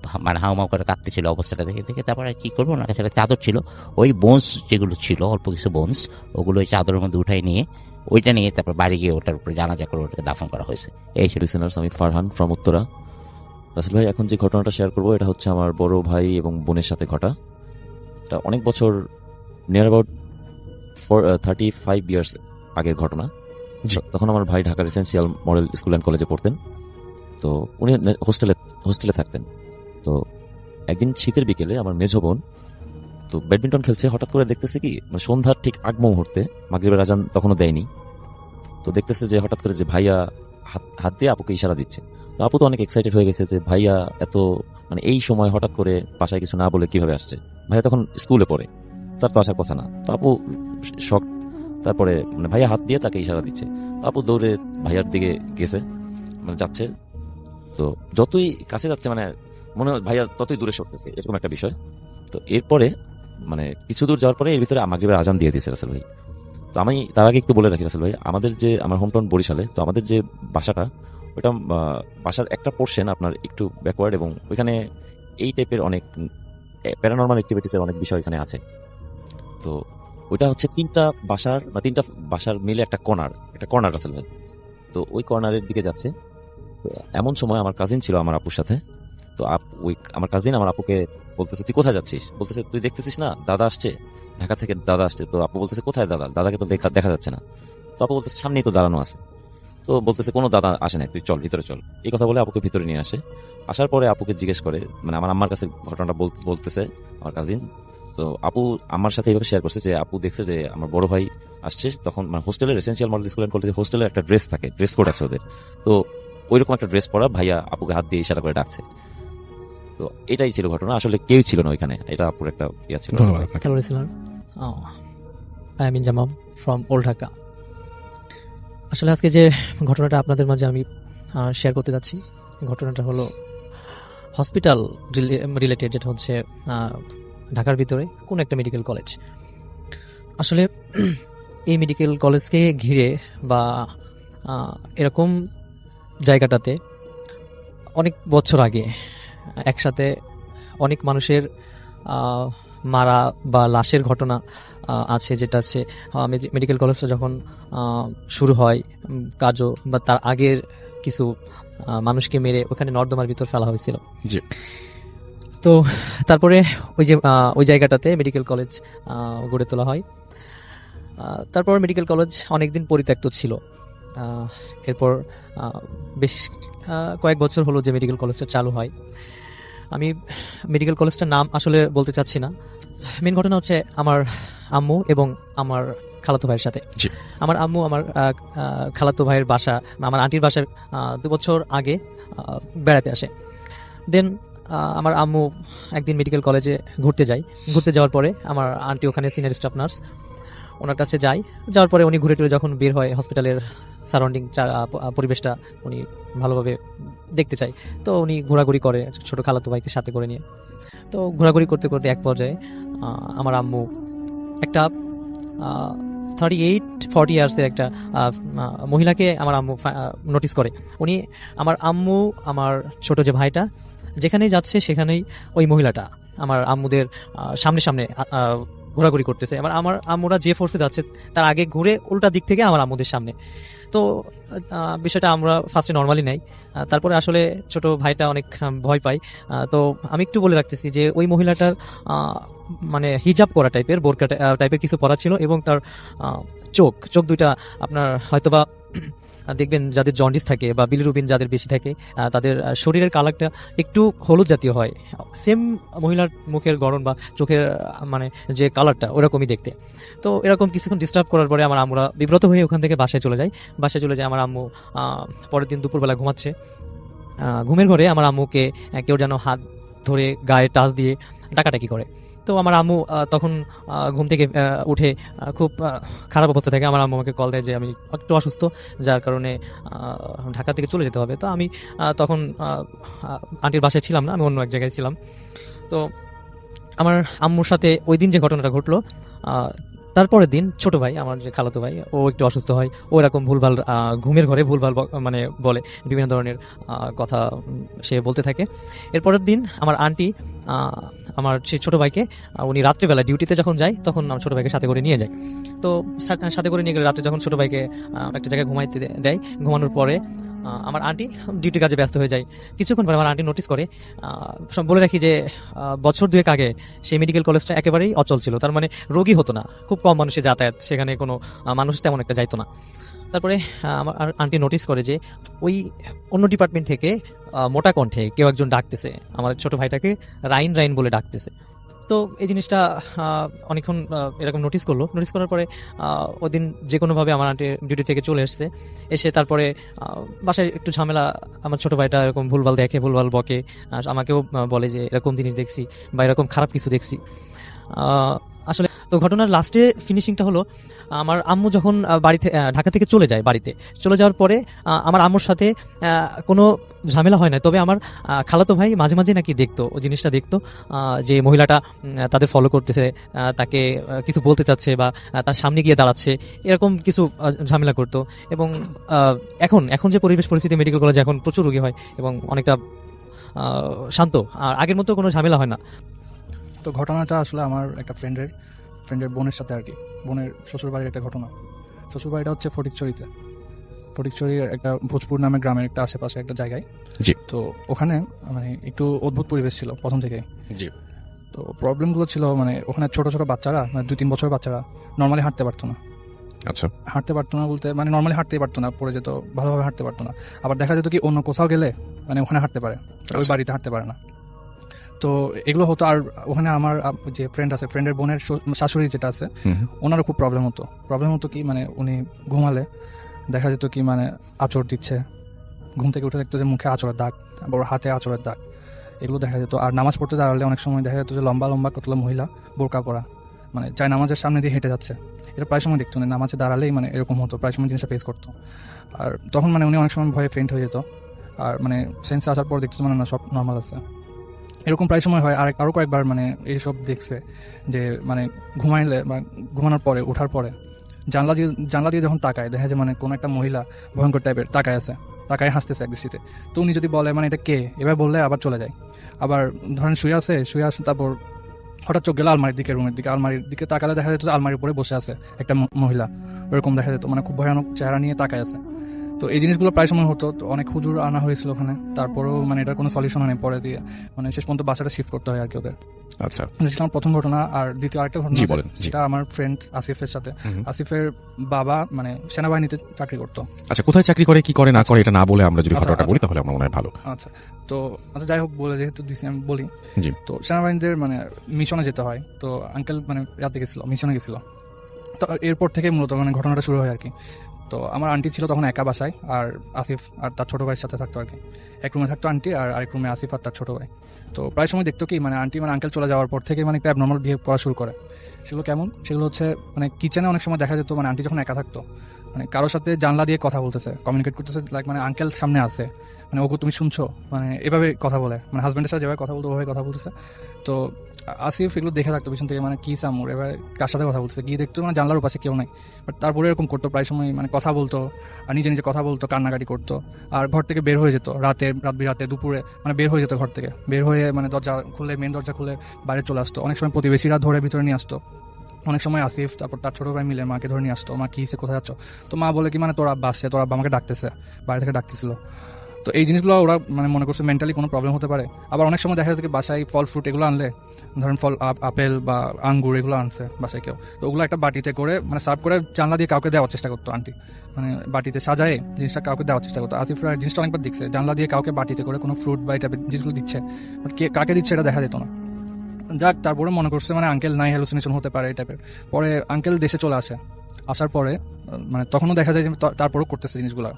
হাউমাউ করে কাঁদতেছিল অবস্থাটা দেখে। তারপর আর কি করবো, ওনার কাছে একটা চাদর ছিল, ওই বোনস যেগুলো ছিল, অল্প কিছু বোনস, ওগুলো ওই চাদরের মধ্যে উঠাই নিয়ে, ওইটা নিয়ে তারপর বাড়ি গিয়ে ওটার উপরে জানাজা করে ওটাকে দাফন করা হয়েছে। এই ছিল। লিসেনার্স, আমি ফারহান ফ্রম উত্তরা। রাসেল ভাই, এখন যে ঘটনাটা শেয়ার করবো, এটা হচ্ছে আমার বড় ভাই এবং বোনের সাথে ঘটা। এটা অনেক বছর, নিয়ার অ্যাবাউট 35 ইয়ার্স আগের ঘটনা। তখন আমার ভাই Dhaka residential model school and কলেজে পড়তেন। তো উনি হোস্টেলে থাকতেন। তো একদিন শীতের বিকেলে আমার মেঝো বোন তো ব্যাডমিন্টন খেলছে, হঠাৎ করে দেখতেছে কি, সন্ধ্যার ঠিক আগ মুহূর্তে, মাগরিবের আজান তখনও দেয়নি, তো দেখতেছে যে হঠাৎ করে যে ভাইয়া হাত দিয়ে আপুকে ইশারা দিচ্ছে। তো আপু তো অনেক এক্সাইটেড হয়ে গেছে যে ভাইয়া এত এই সময় হঠাৎ করে বাসায় কিছু না বলে কিভাবে আসছে। ভাইয়া তখন স্কুলে পড়ে, তার তো আসার কথা না। তো আপু শক, তারপরে ভাইয়া হাত দিয়ে তাকে ইশারা দিচ্ছে। তো আপু দৌড়ে ভাইয়ার দিকে গেছে, যাচ্ছে। তো যতই কাছে যাচ্ছে মনে হয় ভাইয়া ততই দূরে সরতেছে, এরকম একটা বিষয়। তো এরপরে কিছু দূর যাওয়ার পরে এর ভিতরে মাগরিবের আজান দিয়ে দিয়েছে রাসেল ভাই। তো আমি তার আগে একটু বলে রাখি রাসেল ভাই, আমার হোম টাউন বরিশালে, তো আমাদের যে বাসাটা, ওটা বাসার একটা পোর্শন আপনার একটু ব্যাকওয়ার্ড, এবং ওইখানে এই টাইপের অনেক প্যারানরমাল অ্যাক্টিভিটিসের অনেক বিষয় এখানে আছে। তো ওইটা হচ্ছে তিনটা বাসার মিলে একটা কর্নার রাসেল ভাই। তো ওই কর্নারের দিকে যাচ্ছে। তো এমন সময় আমার কাজিন ছিল আমার আপুর সাথে। তো আমার কাজিন আমার আপুকে বলতেছে, তুই কোথায় যাচ্ছিস? বলতেছে, তুই দেখতেছিস না দাদা আসছে, ঢাকা থেকে দাদা আসছে। তো আপু বলতেছে, কোথায় দাদা? দাদাকে তো দেখা যাচ্ছে না। তো আপু বলতেছে, সামনেই তো দাঁড়ানো আছে। তো বলতেছে, কোনো দাদা আসে নাই, তুই চল ভিতরে চল। এই কথা বলে আপুকে ভিতরে নিয়ে আসে। আসার পরে আপুকে জিজ্ঞেস করে, আমার আম্মার কাছে ঘটনাটা বলতেছে আমার কাজিন। তো আপু আমার সাথে এইভাবে শেয়ার করছে যে আপু দেখছে যে আমার বড় ভাই আসছে, তখন হোস্টেলের এসেন্সিয়াল মডেল স্কুল অ্যান্ড কলেজে হোস্টেলের একটা ড্রেস থাকে, ড্রেস কোড আছে ওদের। তো ওইরকম একটা ড্রেস পরা ভাইয়া আপুকে হাত দিয়ে ইশারা করে ডাকছে। তো এটাই ছিল ঘটনা, আসলে কেউ ছিল না ওইখানে, এটা আপুর একটা ইয়া ছিল। ধন্যবাদ আপনাকে। Hello listener, I am Injamam from Old Dhaka. আসলে আজকে যে ঘটনাটা আপনাদের মাঝে আমি শেয়ার করতে যাচ্ছি, ঘটনাটা হলো হসপিটাল রিলেটেড, যেটা হচ্ছে ঢাকার ভিতরে কোন একটা মেডিকেল কলেজ। আসলে এই মেডিকেল কলেজকে ঘিরে বা এরকম জায়গাটাতে অনেক বছর আগে একসাথে অনেক মানুষের মারা বা লাশের ঘটনা আছে, যেটা হচ্ছে মেডিকেল কলেজটা যখন শুরু হয় কার্য বা তার আগের কিছু মানুষকে মেরে ওখানে নর্দমার ভিতর ফেলা হয়েছিল। জি। তো তারপরে ওই জায়গাটাতে মেডিকেল কলেজ গড়ে তোলা হয়। তারপর মেডিকেল কলেজ অনেকদিন পরিত্যক্ত ছিল। এরপর বেশ কয়েক বছর হলো যে মেডিকেল কলেজটা চালু হয়। আমি মেডিকেল কলেজটার নাম আসলে বলতে চাচ্ছি না। মেন ঘটনা হচ্ছে আমার আম্মু এবং আমার খালাতো ভাইয়ের সাথে। আমার আম্মু আমার খালাতো ভাইয়ের বাসা, আমার আন্টির বাসার 2 বছর আগে বেড়াতে আসে। দেন আমার আম্মু একদিন মেডিকেল কলেজে ঘুরতে যাওয়ার পরে আমার আন্টি ওখানে সিনিয়র স্টাফ নার্স, ওনার কাছে যাওয়ার পরে উনি ঘুরে টুরে যখন বের হয় হসপিটালের সারাউন্ডিং পরিবেশটা উনি ভালোভাবে দেখতে চায়। তো উনি ঘোরাঘুরি করে ছোট খালাতো ভাইকে সাথে করে নিয়ে। তো ঘোরাঘুরি করতে করতে এক পর্যায়ে আমার আম্মু একটা 38-40 ইয়ার্সের একটা মহিলাকে আমার আম্মু নোটিস করে। উনি আমার আম্মু আমার ছোট যে ভাইটা যেখানেই যাচ্ছে সেখানেই ওই মহিলাটা আমার আম্মুদের সামনে ঘোরাঘুরি করতেছে। আমার আম্মুরা যে ফোর্সে যাচ্ছে তার আগে ঘুরে উল্টা দিক থেকে আমার আম্মুদের সামনে। তো বিষয়টা আমরা ফার্স্টে নর্মালি নেই, তারপরে আসলে ছোট ভাইটা অনেক ভয় পায়। তো আমি একটু বলে রাখতেছি যে ওই মহিলাটার মানে হিজাব করা টাইপের, বোরকা টাইপের কিছু পরা ছিল এবং তার চোখ দুইটা আপনার হয়তোবা দেখবেন যাদের জন্ডিস থাকে বা বিলিরুবিন যাদের বেশি থাকে তাদের শরীরের কালারটা একটু হলুদ জাতীয় হয়। সেম মহিলার মুখের গড়ন বা চোখের মানে যে কালারটা ওরকমই দেখতে। তো এরকম কিছুক্ষণ ডিস্টার্ব করার পরে আমার আম্মুরা বিব্রত হয়ে ওখান থেকে বাসায় চলে যায়। আমার আম্মু পরের দিন দুপুরবেলা ঘুমাচ্ছে। ঘুমের ঘরে আমার আম্মুকে কেউ যেন হাত ধরে গায়ে টাচ দিয়ে ডাকাডাকি করে। তো আমার আম্মু তখন ঘুম থেকে উঠে খুব খারাপ অবস্থা থাকে। আমার আম্মু আমাকে কল দেয় যে আমি একটু অসুস্থ, যার কারণে ঢাকা থেকে চলে যেতে হবে। তো আমি তখন আন্টির বাসায় ছিলাম না, আমি অন্য এক জায়গায় ছিলাম। তো আমার আম্মুর সাথে ওই দিন যে ঘটনাটা ঘটলো, তারপরের দিন ছোট ভাই আমার যে খালাতো ভাই ও একটু অসুস্থ হয়। ও এরকম ভুলভাল ঘুমের ঘরে ভুলভাল মানে বলে বিভিন্ন ধরনের কথা সে বলতে থাকে। এরপরের দিন আমার আন্টি আমার সেই ছোট ভাইকে উনি রাত্রিবেলা ডিউটিতে যখন যায় তখন আমার ছোট ভাইকে সাথে করে নিয়ে যায়। তো সাথে করে নিয়ে গেলে রাত্রে যখন ছোট ভাইকে একটা জায়গায় ঘুমাইতে দেয়, ঘুমানোর পরে আমার আন্টি ডিউটি কাজে ব্যস্ত হয়ে যায়। কিছুক্ষণ পরে আমার আন্টি নোটিস করে, বলে রাখি যে বছর 2 আগে সেই মেডিকেল কলেজটা একেবারেই অচল ছিল, তার মানে রোগী হতো না, খুব কম মানুষের যাতায়াত, সেখানে কোনো মানুষ তেমন একটা যাইতো না। তারপরে আমার আন্টি নোটিস করে যে ওই অন্য ডিপার্টমেন্ট থেকে মোটা কণ্ঠে কেউ একজন ডাকতেছে, আমার ছোট ভাইটাকে রাইন বলে ডাকতেছে। তো এই জিনিসটা অনেকক্ষণ এরকম নোটিস করার পরে ওই দিন যে কোনোভাবে আমার আন্টি ডিউটি থেকে চলে এসে তারপরে বাসায় একটু ঝামেলা, আমার ছোট ভাইটা এরকম ভুলভাল দেখে, ভুলভাল বকে, আমাকেও বলে যে এরকম জিনিস দেখছি বা এরকম খারাপ কিছু দেখছি। আসলে তো ঘটনার লাস্টে ফিনিশিংটা হলো আমার আম্মু যখন ঢাকা থেকে বাড়িতে চলে যাওয়ার পরে আমার আম্মুর সাথে কোনো ঝামেলা হয় না। তবে আমার খালাতো ভাই মাঝে মাঝে নাকি দেখতো, ওই জিনিসটা দেখতো যে মহিলাটা তাদের ফলো করতেছে, তাকে কিছু বলতে চাচ্ছে বা তার সামনে গিয়ে দাঁড়াচ্ছে, এরকম কিছু ঝামেলা করতো। এবং এখন যে পরিস্থিতি মেডিকেল কলেজে এখন প্রচুর রোগী হয় এবং অনেকটা শান্ত, আর আগের মতো কোনো ঝামেলা হয় না। তো ঘটনাটা আসলে আমার একটা ফ্রেন্ডের বোনের সাথে আর কি, বোনের শ্বশুরবাড়ির একটা ঘটনা। শ্বশুরবাড়িটা হচ্ছে ফটিকছড়ির একটা ভোজপুর নামে গ্রামের একটা আশেপাশে একটা জায়গায়। জি। তো ওখানে মানে একটু অদ্ভুত পরিবেশ ছিল প্রথম থেকে। জি। তো প্রবলেমগুলো ছিল মানে ওখানে ছোট ছোট বাচ্চারা, মানে 2-3 বছরের বাচ্চারা নর্মালি হাঁটতে পারতো না। আচ্ছা। হাঁটতে পারতো না বলতে মানে নর্মালি হাঁটতেই পারতো না, পড়ে যেত, ভালোভাবে হাঁটতে পারতো না। আবার দেখা যেত কি অন্য কোথাও গেলে মানে ওখানে হাঁটতে পারে, ওই বাড়িতে হাঁটতে পারে না। তো এগুলো হতো। আর ওখানে আমার যে ফ্রেন্ড আছে, ফ্রেন্ডের বোনের শাশুড়ি যেটা আছে, ওনারও খুব প্রবলেম হতো কি মানে উনি ঘুমালে দেখা যেত কি মানে আঁচড় দিচ্ছে, ঘুম থেকে উঠে দেখতো যে মুখে আঁচড়ের দাগ, আবার হাতে আঁচড়ের দাগ, এগুলো দেখা যেত। আর নামাজ পড়তে দাঁড়ালে অনেক সময় দেখা যেত যে লম্বা কতগুলো মহিলা বোরকা পরা মানে চাই নামাজের সামনে দিয়ে হেঁটে যাচ্ছে, এটা প্রায় সময় দেখতো না। নামাজে দাঁড়ালেই মানে এরকম হতো, প্রায় সময় জিনিসটা ফেস করতো। আর তখন মানে উনি অনেক সময় ভয়ে ফেন্ট হয়ে যেত। আর মানে সেন্সে আসার পর দেখতো মানে না সব নর্মাল আছে, এরকম প্রায় সময় হয়। আর আরও কয়েকবার মানে এইসব দেখছে যে মানে ঘুমাইলে বা ঘুমানোর পরে ওঠার পরে জানলা দিয়ে যখন তাকায় দেখা যায় মানে কোনো একটা মহিলা ভয়ঙ্কর টাইপের তাকায় আছে, তাকায় হাসতেছে এক দৃষ্টিতে। তো উনি যদি বলে মানে এটা কে, এবার বললে আবার চলে যায়। আবার ধরেন শুয়ে আসে, তারপর হঠাৎ চোখ গেল আলমারির দিকে, রুমের দিকে। আলমারির দিকে তাকালে দেখা যেত আলমারির উপরে বসে আছে একটা মহিলা, ওরকম দেখা যেত, মানে খুব ভয়ানক চেহারা নিয়ে তাকায় আছে। তো এই জিনিসগুলো প্রায় সময় হতো। তো অনেক হুজুর আনা হয়েছিল ওখানে, তারপরেও মানে এটার কোনো সলিউশন নেই। পরে দিয়ে মানে শেষ পর্যন্ত বাসাটা শিফট করতে হয় আর কি ওদের। আচ্ছা, সেটা আমার প্রথম ঘটনা। আর দ্বিতীয় আরেকটা ঘটনা জি আছে, বলেন, জি। সেটা আমার ফ্রেন্ড আসিফের সাথে। হুম। আসিফের বাবা মানে সেনাবাহিনীতে চাকরি করতো। আচ্ছা, কোথায় চাকরি করে, কি করে না করে এটা না বলে আমরা যদি আচ্ছা, ঘটনাটা আচ্ছা। বলি তাহলে আমার মনে হয় ভালো। আচ্ছা, তো আচ্ছা যাই হোক, বলে যেহেতু দিছি আমি বলি। জি। তো সেনাবাহিনীদের মানে মিশনে যেতে হয়। তো আঙ্কেল মানে রাতে গেছিল, মিশনে গেছিল। তো এরপর থেকে মূলত মানে ঘটনাটা শুরু হয় আর কি। তো আমার আন্টি ছিল তখন একা বাসায়, আর আসিফ আর তার ছোট ভাইয়ের সাথে থাকতো আর কি। এক রুমে থাকতো আন্টি, আর আরেক রুমে আসিফ আর তার ছোট ভাই। তো প্রায় সময় দেখতো কি মানে আন্টি মানে আঙ্কেল চলে যাওয়ার পর থেকে মানে একটা অ্যাবনর্মাল বিহেভ করা শুরু করে। সেগুলো কেমন? সেগুলো হচ্ছে মানে কিচেনে অনেক সময় দেখা যেত মানে আন্টি যখন একা থাকতো, মানে কারোর সাথে জানলা দিয়ে কথা বলতেছে, কমিউনিকেট করতেছে, লাইক মানে আঙ্কেল সামনে আছে, মানে ওকে তুমি শুনছো, মানে এভাবে কথা বলে, মানে হাজব্যান্ডের সাথে যেভাবে কথা বলতো ওভাবে কথা বলতেছে। তো আসিফ এগুলো দেখে থাকতো পিছন থেকে, মানে কি সামুর এবার কার সাথে কথা বলতেছে, গিয়ে দেখতো মানে জানলার পাশে কেউ নাই। বাট তারপরে এরকম করতো প্রায় সময়, মানে কথা বলতো আর নিজে নিজে কথা বলতো, কান্নাকাটি করতো। আর ঘর থেকে বের হয়ে যেত রাতে দুপুরে, মানে বের হয়ে যেত ঘর থেকে, বের হয়ে মানে দরজা খুলে, মেন দরজা খুলে বাইরে চলে আসতো। অনেক সময় প্রতিবেশীরা ধরে ভিতরে নিয়ে আসতো। অনেক সময় আসিফ তারপর তার ছোট ভাই মিলে মাকে ধরে নিয়ে আসতো। মা কি হিসেবে কোথায় যাচ্ছ? তো মা বলে কি মানে তোর আব্বা আসছে, তোর আব্বা আমাকে ডাকতেছে, বাইরে থেকে ডাকতেছিল। তো এই জিনিসগুলো ওরা মানে মনে করছে মেন্টালি কোনো প্রবলেম হতে পারে। আবার অনেক সময় দেখা যাচ্ছে বাসায় ফল ফ্রুট এগুলো আনলে, ধরেন আপেল বা আঙ্গুর এগুলো আনছে বাসায় কেউ, তো ওগুলো একটা বাটিতে করে মানে সার্ভ করে জানলা দিয়ে কাউকে দেওয়ার চেষ্টা করতো আন্টি, মানে বাটিতে সাজায় জিনিসটা কাউকে দেওয়ার চেষ্টা করতো। আসিফরা জিনিসটা অনেকবার দেখছে, জানলা দিয়ে কাউকে বাটিতে করে কোনো ফ্রুট বা এই টাইপের জিনিসগুলো দিচ্ছে, বাট কাকে দিচ্ছে এটা দেখা যেত না। যাক, তারপরে মনে করছে মানে আঙ্কেল নাই, হ্যালুসিনেশন হতে পারে এই টাইপের। পরে আঙ্কেল দেশে চলে আসে, আসার পরে মানে তখনও দেখা যায় যে তারপরেও করতেছে জিনিসগুলো।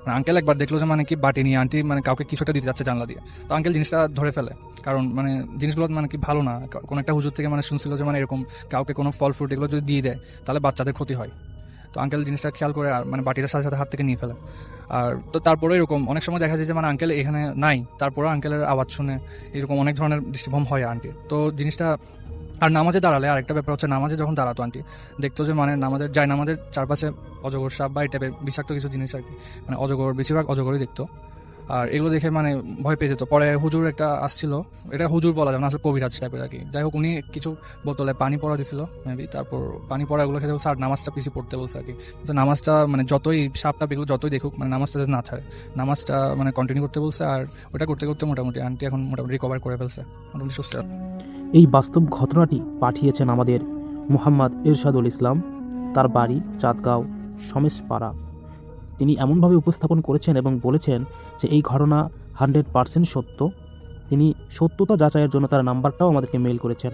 মানে আঙ্কেল একবার দেখলো যে মানে কি বাটি নিয়ে আন্টি মানে কাউকে কিছু একটা দিতে যাচ্ছে জানলা দিয়ে, তো আঙ্কেল জিনিসটা ধরে ফেলে। কারণ মানে জিনিসগুলো মানে কি ভালো না, কোনো একটা হুজুর থেকে মানে শুনছিল যে মানে এরকম কাউকে কোনো ফল ফ্রুট এগুলো যদি দিয়ে দেয় তাহলে বাচ্চাদের ক্ষতি হয়। তো আঙ্কেল জিনিসটা খেয়াল করে আর মানে বাটিটার সাথে সাথে হাত থেকে নিয়ে ফেলে। আর তো তারপরে এরকম অনেক সময় দেখা যায় যে মানে আঙ্কেল এখানে নাই, তারপরে আঙ্কেলের আওয়াজ শুনে এরকম অনেক ধরনের দৃষ্টিভ্রম হয় আন্টি। তো জিনিসটা আর নামাজে দাঁড়ালে আরেকটা ব্যাপার হচ্ছে, নামাজে যখন দাঁড়াতো আন্টি দেখতো যে মানে নামাজের চারপাশে অজগর সাপ বা এই টাইপের বিষাক্ত কিছু জিনিস আর কি, মানে অজগর, বেশিরভাগ অজগরই দেখতো। আর এগুলো দেখে মানে ভয় পেয়ে যেত। পরে হুজুর একটা আসছিল, এটা হুজুর বলা যাবে না, আসলে কবিরাজ টাইপের আর কি। যাই হোক, উনি কিছু বোতলে পানি পড়া দিছিল মেবি, তারপর পানি পড়া এগুলো খেতে বলছে আর নামাজটা পিছিয়ে পড়তে বলছে আর কি। তো নামাজটা মানে যতই সাপটা এগুলো যতই দেখুক মানে নামাজটা যাতে না ছাড়ে, নামাজটা মানে কন্টিনিউ করতে বলছে। আর ওটা করতে করতে মোটামুটি আন্টি এখন মোটামুটি রিকভার করে ফেলছে, মোটামুটি সুস্থ। এই বাস্তব ঘটনাটি পাঠিয়েছেন আমাদের মোহাম্মদ এরশাদুল ইসলাম, তার বাড়ি চাঁদগাঁও সমেশপাড়া। তিনি এমনভাবে উপস্থাপন করেছেন এবং বলেছেন যে এই ঘটনা 100% সত্য। তিনি সত্যতা যাচাইয়ের জন্য তার নাম্বারটাও আমাদেরকে মেইল করেছেন,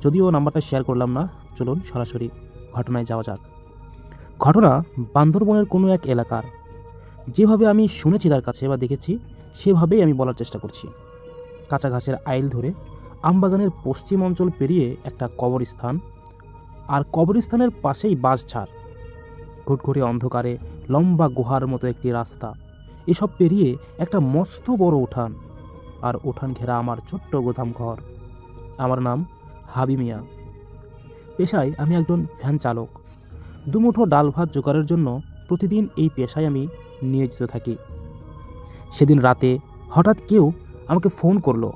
যদিও নাম্বারটা শেয়ার করলাম না। চলুন সরাসরি ঘটনায় যাওয়া যাক। ঘটনা বান্দরবনের কোনো এক এলাকার। যেভাবে আমি শুনেছি তার কাছে বা দেখেছি সেভাবেই আমি বলার চেষ্টা করছি। কাঁচা ঘাসের আইল ধরে আমবাগানের পশ্চিম অঞ্চল পেরিয়ে একটা কবরস্থান, আর কবরস্থানের পাশেই বাঁশঝাড়, ঘুটঘুরে অন্ধকারে লম্বা গুহার মতো একটি রাস্তা। এসব পেরিয়ে একটা মস্ত বড় উঠান, আর উঠান ঘেরা আমার ছোট্ট গোদাম ঘর। আমার নাম হাবি মিয়া। পেশায় আমি একজন ভ্যান চালক। দুমুঠো ডাল ভাত জোগাড়ের জন্য প্রতিদিন এই পেশায় আমি নিয়োজিত থাকি। সেদিন রাতে হঠাৎ কেউ আমাকে ফোন করলো।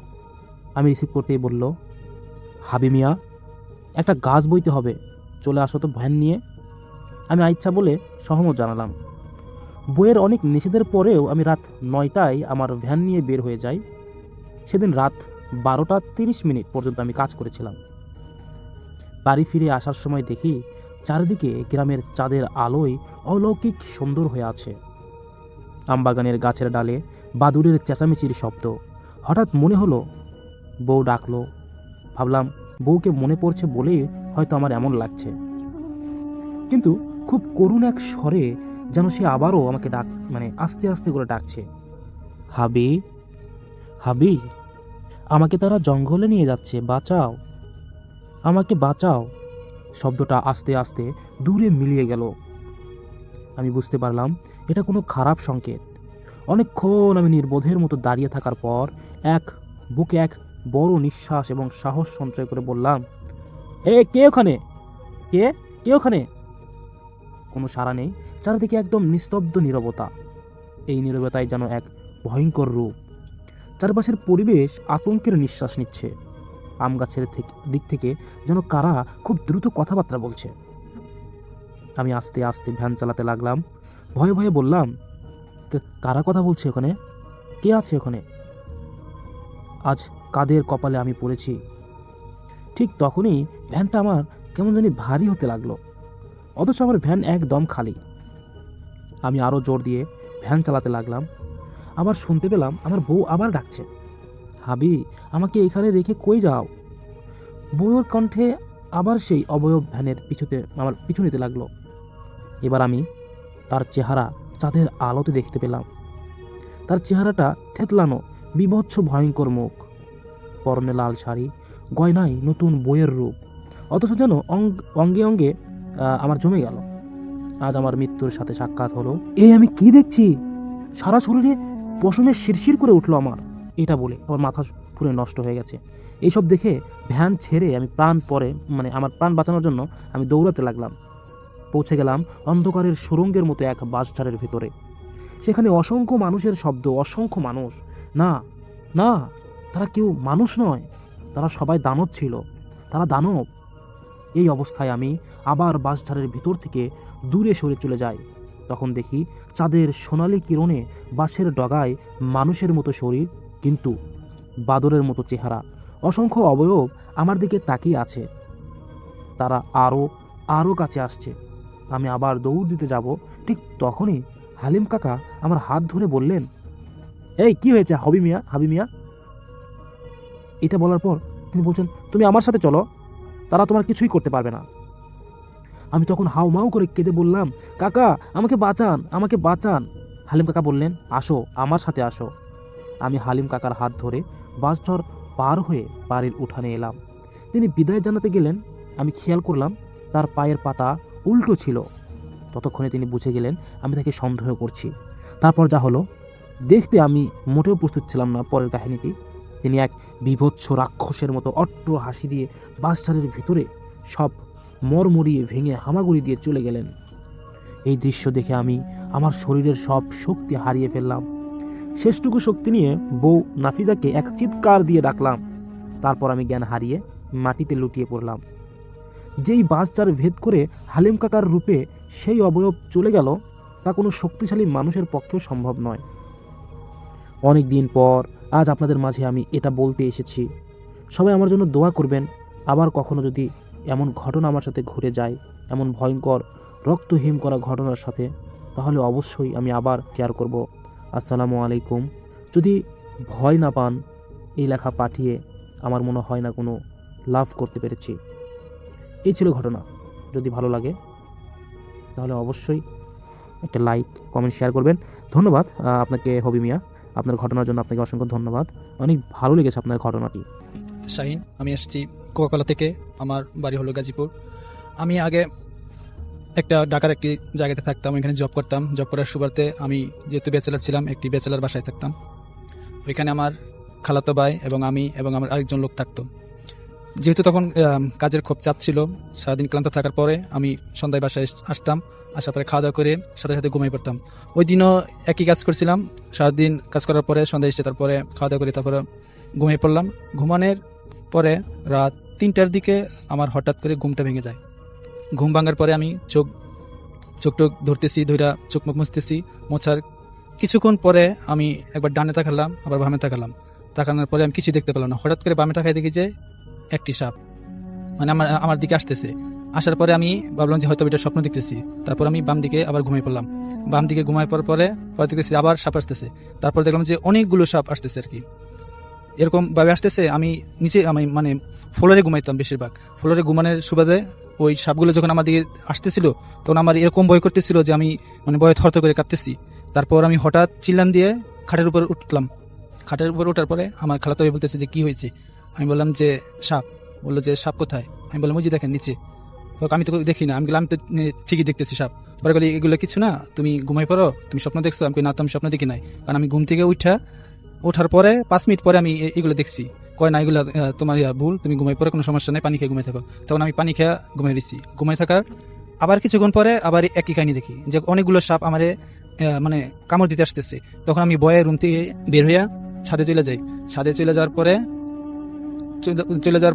আমি রিসিভ করতেই বলল, হাবি মিয়া, একটা গাছ বইতে হবে, চলে আসো তো ভ্যান নিয়ে। আমি আচ্ছা বলে সহমত জানালাম। বইয়ের অনেক নিষেধের পরেও আমি রাত 9টায় আমার ভ্যান নিয়ে বের হয়ে যাই। সেদিন রাত 12:30 পর্যন্ত আমি কাজ করেছিলাম। বাড়ি ফিরে আসার সময় দেখি চারিদিকে গ্রামের চাঁদের আলোয় অলৌকিক সুন্দর হয়ে আছে। আমবাগানের গাছের ডালে বাদুড়ের চেঁচামেচির শব্দ। হঠাৎ মনে হলো বউ ডাকলো। ভাবলাম বউকে মনে পড়ছে বলেই হয়তো আমার এমন লাগছে, কিন্তু খুব করুণ এক স্বরে যেন সে আবারও আমাকে আস্তে আস্তে করে ডাকছে, হাবি, হাবি, আমাকে তারা জঙ্গলে নিয়ে যাচ্ছে, বাঁচাও, আমাকে বাঁচাও। শব্দটা আস্তে আস্তে দূরে মিলিয়ে গেল। আমি বুঝতে পারলাম এটা কোনো খারাপ সংকেত। অনেকক্ষণ আমি নির্বোধের মতো দাঁড়িয়ে থাকার পর বুকে এক বড় নিঃশ্বাস এবং সাহস সঞ্চয় করে বললাম, কে ওখানে, কে ওখানে? কোনো সাড়া নেই, চারিদিকে একদম নিস্তব্ধ নীরবতা। এই নীরবতায় যেন এক ভয়ঙ্কর রূপ। চারপাশের পরিবেশ আতঙ্কের নিঃশ্বাস নিচ্ছে। আম গাছের দিক থেকে যেন কারা খুব দ্রুত কথাবার্তা বলছে। আমি আস্তে আস্তে ভ্যান চালাতে লাগলাম। ভয়ে ভয়ে বললাম, কারা কথা বলছে ওখানে? কে আছে ওখানে? আজ কাদের কপালে আমি পড়েছি? ঠিক তখনই ভ্যানটা আমার কেমন জানি ভারী হতে লাগলো, অথচ আমার ভ্যান একদম খালি। আমি আরও জোর দিয়ে ভ্যান চালাতে লাগলাম। আবার শুনতে পেলাম আমার বউ আবার ডাকছে, হাবি, আমাকে এখানে রেখে কই যাও? বউয়ের কণ্ঠে আবার সেই অবয়ব ভ্যানের আমার পিছু নিতে লাগলো। এবার আমি তার চেহারা চাঁদের আলোতে দেখতে পেলাম। তার চেহারাটা থেতলানো, বিভৎস ভয়ঙ্কর মুখ, পরনে লাল শাড়ি, গয়নায় নতুন বইয়ের রূপ, অথচ যেন অঙ্গে অঙ্গে আমার জমে গেল। আজ আমার মৃত্যুর সাথে সাক্ষাৎ হলো। আমি কি দেখছি? সারা শরীরে পশমে শিরশির করে উঠলো আমার। এটা বলে আমার মাথা পুরো নষ্ট হয়ে গেছে। এইসব দেখে ভ্যান ছেড়ে আমি আমার প্রাণ বাঁচানোর জন্য আমি দৌড়াতে লাগলাম। পৌঁছে গেলাম অন্ধকারের সুরঙ্গের মতো এক বাঁশঝাড়ের ভেতরে। সেখানে অসংখ্য মানুষের শব্দ, অসংখ্য মানুষ। না না, তারা কেউ মানুষ নয়, তারা সবাই দানব ছিল। তারা দানব। এই অবস্থায় আমি আবার বাঁশঝাড়ের ভিতর থেকে দূরে সরে চলে যাই। তখন দেখি চাঁদের সোনালি কিরণে বাঁশের ডগায় মানুষের মতো শরীর, কিন্তু বাদরের মতো চেহারা, অসংখ্য অবয়ব আমার দিকে তাকিয়ে আছে। তারা আরও কাছে আসছে। আমি আবার দৌড় দিতে যাব, ঠিক তখনই হালিম কাকা আমার হাত ধরে বললেন, এই কি হয়েছে হাবি মিয়া? এটা বলার পর তিনি বলছেন, তুমি আমার সাথে চলো, তারা তোমার কিছুই করতে পারবে না। আমি তখন হাউমাউ করে কেঁদে বললাম, কাকা, আমাকে বাঁচান। হালিম কাকা বললেন, আসো, আমার সাথে আসো। আমি হালিম কাকার হাত ধরে বাঁশঝড় পার হয়ে বাড়ির উঠানে এলাম। তিনি বিদায় জানাতে গেলেন। আমি খেয়াল করলাম তার পায়ের পাতা উল্টো ছিল। ততক্ষণে তিনি বুঝে গেলেন আমি তাকে সন্দেহ করছি। তারপর যা হলো দেখতে আমি মোটেও প্রস্তুত ছিলাম না পরের কাহিনীটি। তিনি এক বিভৎস রাক্ষসের মতো অট্ট হাসি দিয়ে বাঁশঝাড়ের ভিতরে সব মরমরিয়ে ভেঙে হামাগুড়ি দিয়ে চলে গেলেন। এই দৃশ্য দেখে আমি আমার শরীরের সব শক্তি হারিয়ে ফেললাম। শেষটুকু শক্তি নিয়ে বউ নাফিজাকে এক চিৎকার দিয়ে ডাকলাম। তারপর আমি জ্ঞান হারিয়ে মাটিতে লুটিয়ে পড়লাম। যেই বাঁশঝাড় ভেদ করে হালিম কাকার রূপে সেই অবয়ব চলে গেল, তা কোনো শক্তিশালী মানুষের পক্ষেও সম্ভব নয়। অনেক দিন পর আজ আপনাদের মাঝে আমি এটা বলতে এসেছি। সবাই আমার জন্য দোয়া করবেন। আবার কখনো যদি এমন ঘটনা আমার সাথে ঘটে যায়, এমন ভয়ঙ্কর রক্তহীন করা ঘটনার সাথে, তাহলে অবশ্যই আমি আবার শেয়ার করব। আসসালামু আলাইকুম। যদি ভয় না পান, এই লেখা পাঠিয়ে আমার মনে হয় না কোনো লাভ করতে পেরেছি। এই ছিল ঘটনা। যদি ভালো লাগে তাহলে অবশ্যই একটা লাইক, কমেন্ট, শেয়ার করবেন। ধন্যবাদ আপনাকে হবি মিয়া, আপনার ঘটনার জন্য আপনাকে অসংখ্য ধন্যবাদ। অনেক ভালো লেগেছে আপনার ঘটনাটি। শাহিন, আমি এসেছি কোকাকোলা থেকে। আমার বাড়ি হলো গাজীপুর। আমি আগে ঢাকার একটি জায়গাতে থাকতাম, এখানে জব করতাম। জব করার সুবাদে আমি যেহেতু ব্যাচেলার ছিলাম, একটি ব্যাচেলার বাসায় থাকতাম। ওইখানে আমার খালাতো ভাই এবং আমি এবং আমার আরেকজন লোক থাকতো। যেহেতু তখন কাজের খুব চাপ ছিল, সারাদিন ক্লান্ত থাকার পরে আমি সন্ধ্যায় বাসায় আসতাম। আসার পরে খাওয়া দাওয়া করে সাথে সাথে ঘুমিয়ে পড়তাম। ওই দিনও একই কাজ করছিলাম। সারাদিন কাজ করার পরে সন্ধ্যায় এসে তারপরে খাওয়া দাওয়া করে তারপরে ঘুমিয়ে পড়লাম। ঘুমানোর পরে রাত 3টার দিকে আমার হঠাৎ করে ঘুমটা ভেঙে যায়। ঘুম ভাঙার পরে আমি চোখ ধরতেছি, ধইরা চোখ মুখ মুছতেছি। মোছার কিছুক্ষণ পরে আমি একবার ডানে তাকালাম, আবার বামে তাকালাম। তাকানোর পরে আমি কিছু দেখতে পেলাম না। হঠাৎ করে বামে তাকাই দেখি যে একটি সাপ মানে আমার দিকে আসতেছে। আসার পরে আমি ভাবলাম যে হয়তো এটা স্বপ্ন দেখতেছি। তারপর আমি বাম দিকে আবার ঘুমিয়ে পড়লাম। বাম দিকে ঘুমায় পড়ার পরে দেখতেছি আবার সাপ আসতেছে। তারপর দেখলাম যে অনেকগুলো সাপ আসতেছে আর কি, এরকম ভাবে আসতেছে। আমি মানে ফ্লোরে ঘুমাইতাম বেশিরভাগ। ফ্লোরে ঘুমানোর সুবাদে ওই সাপগুলো যখন আমার দিকে আসতেছিল তখন আমার এরকম ভয় করতেছিল যে আমি মানে ভয়ে থরথর করে কাঁপতেছি। তারপর আমি হঠাৎ চিল্লান দিয়ে খাটের উপর উঠলাম। খাটের উপর ওঠার পরে আমার খালাতো ভাই বলতেছে যে কি হয়েছে। আমি বললাম যে সাপ। বললো যে সাপ কোথায়? আমি বললাম ওই যে দেখেন নিচে। আমি তো দেখি না। আমি বললাম আমি তো ঠিকই দেখতেছি সাপ। পরে বলি এগুলো কিছু না, তুমি ঘুমাই পড়ো, তুমি স্বপ্ন দেখছো। আমি না, তো আমি স্বপ্ন দেখি নাই, কারণ আমি ঘুম থেকে ওঠার পরে 5 মিনিট পরে আমি এগুলো দেখছি। কয় না, এগুলো তোমার ভুল, তুমি ঘুমাই পড়ো, কোনো সমস্যা নেই, পানি খেয়ে ঘুমাই থাকো। তখন আমি পানি খেয়ে ঘুমাই দিচ্ছি। ঘুমাই থাকার আবার কিছুক্ষণ পরে আবার একই কাহিনী দেখি যে অনেকগুলো সাপ আমার মানে কামড় দিতে আসতেছে, তখন আমি ভয়ে রুম থেকে বের হইয়া ছাদে চলে যাই। ছাদে চলে যাওয়ার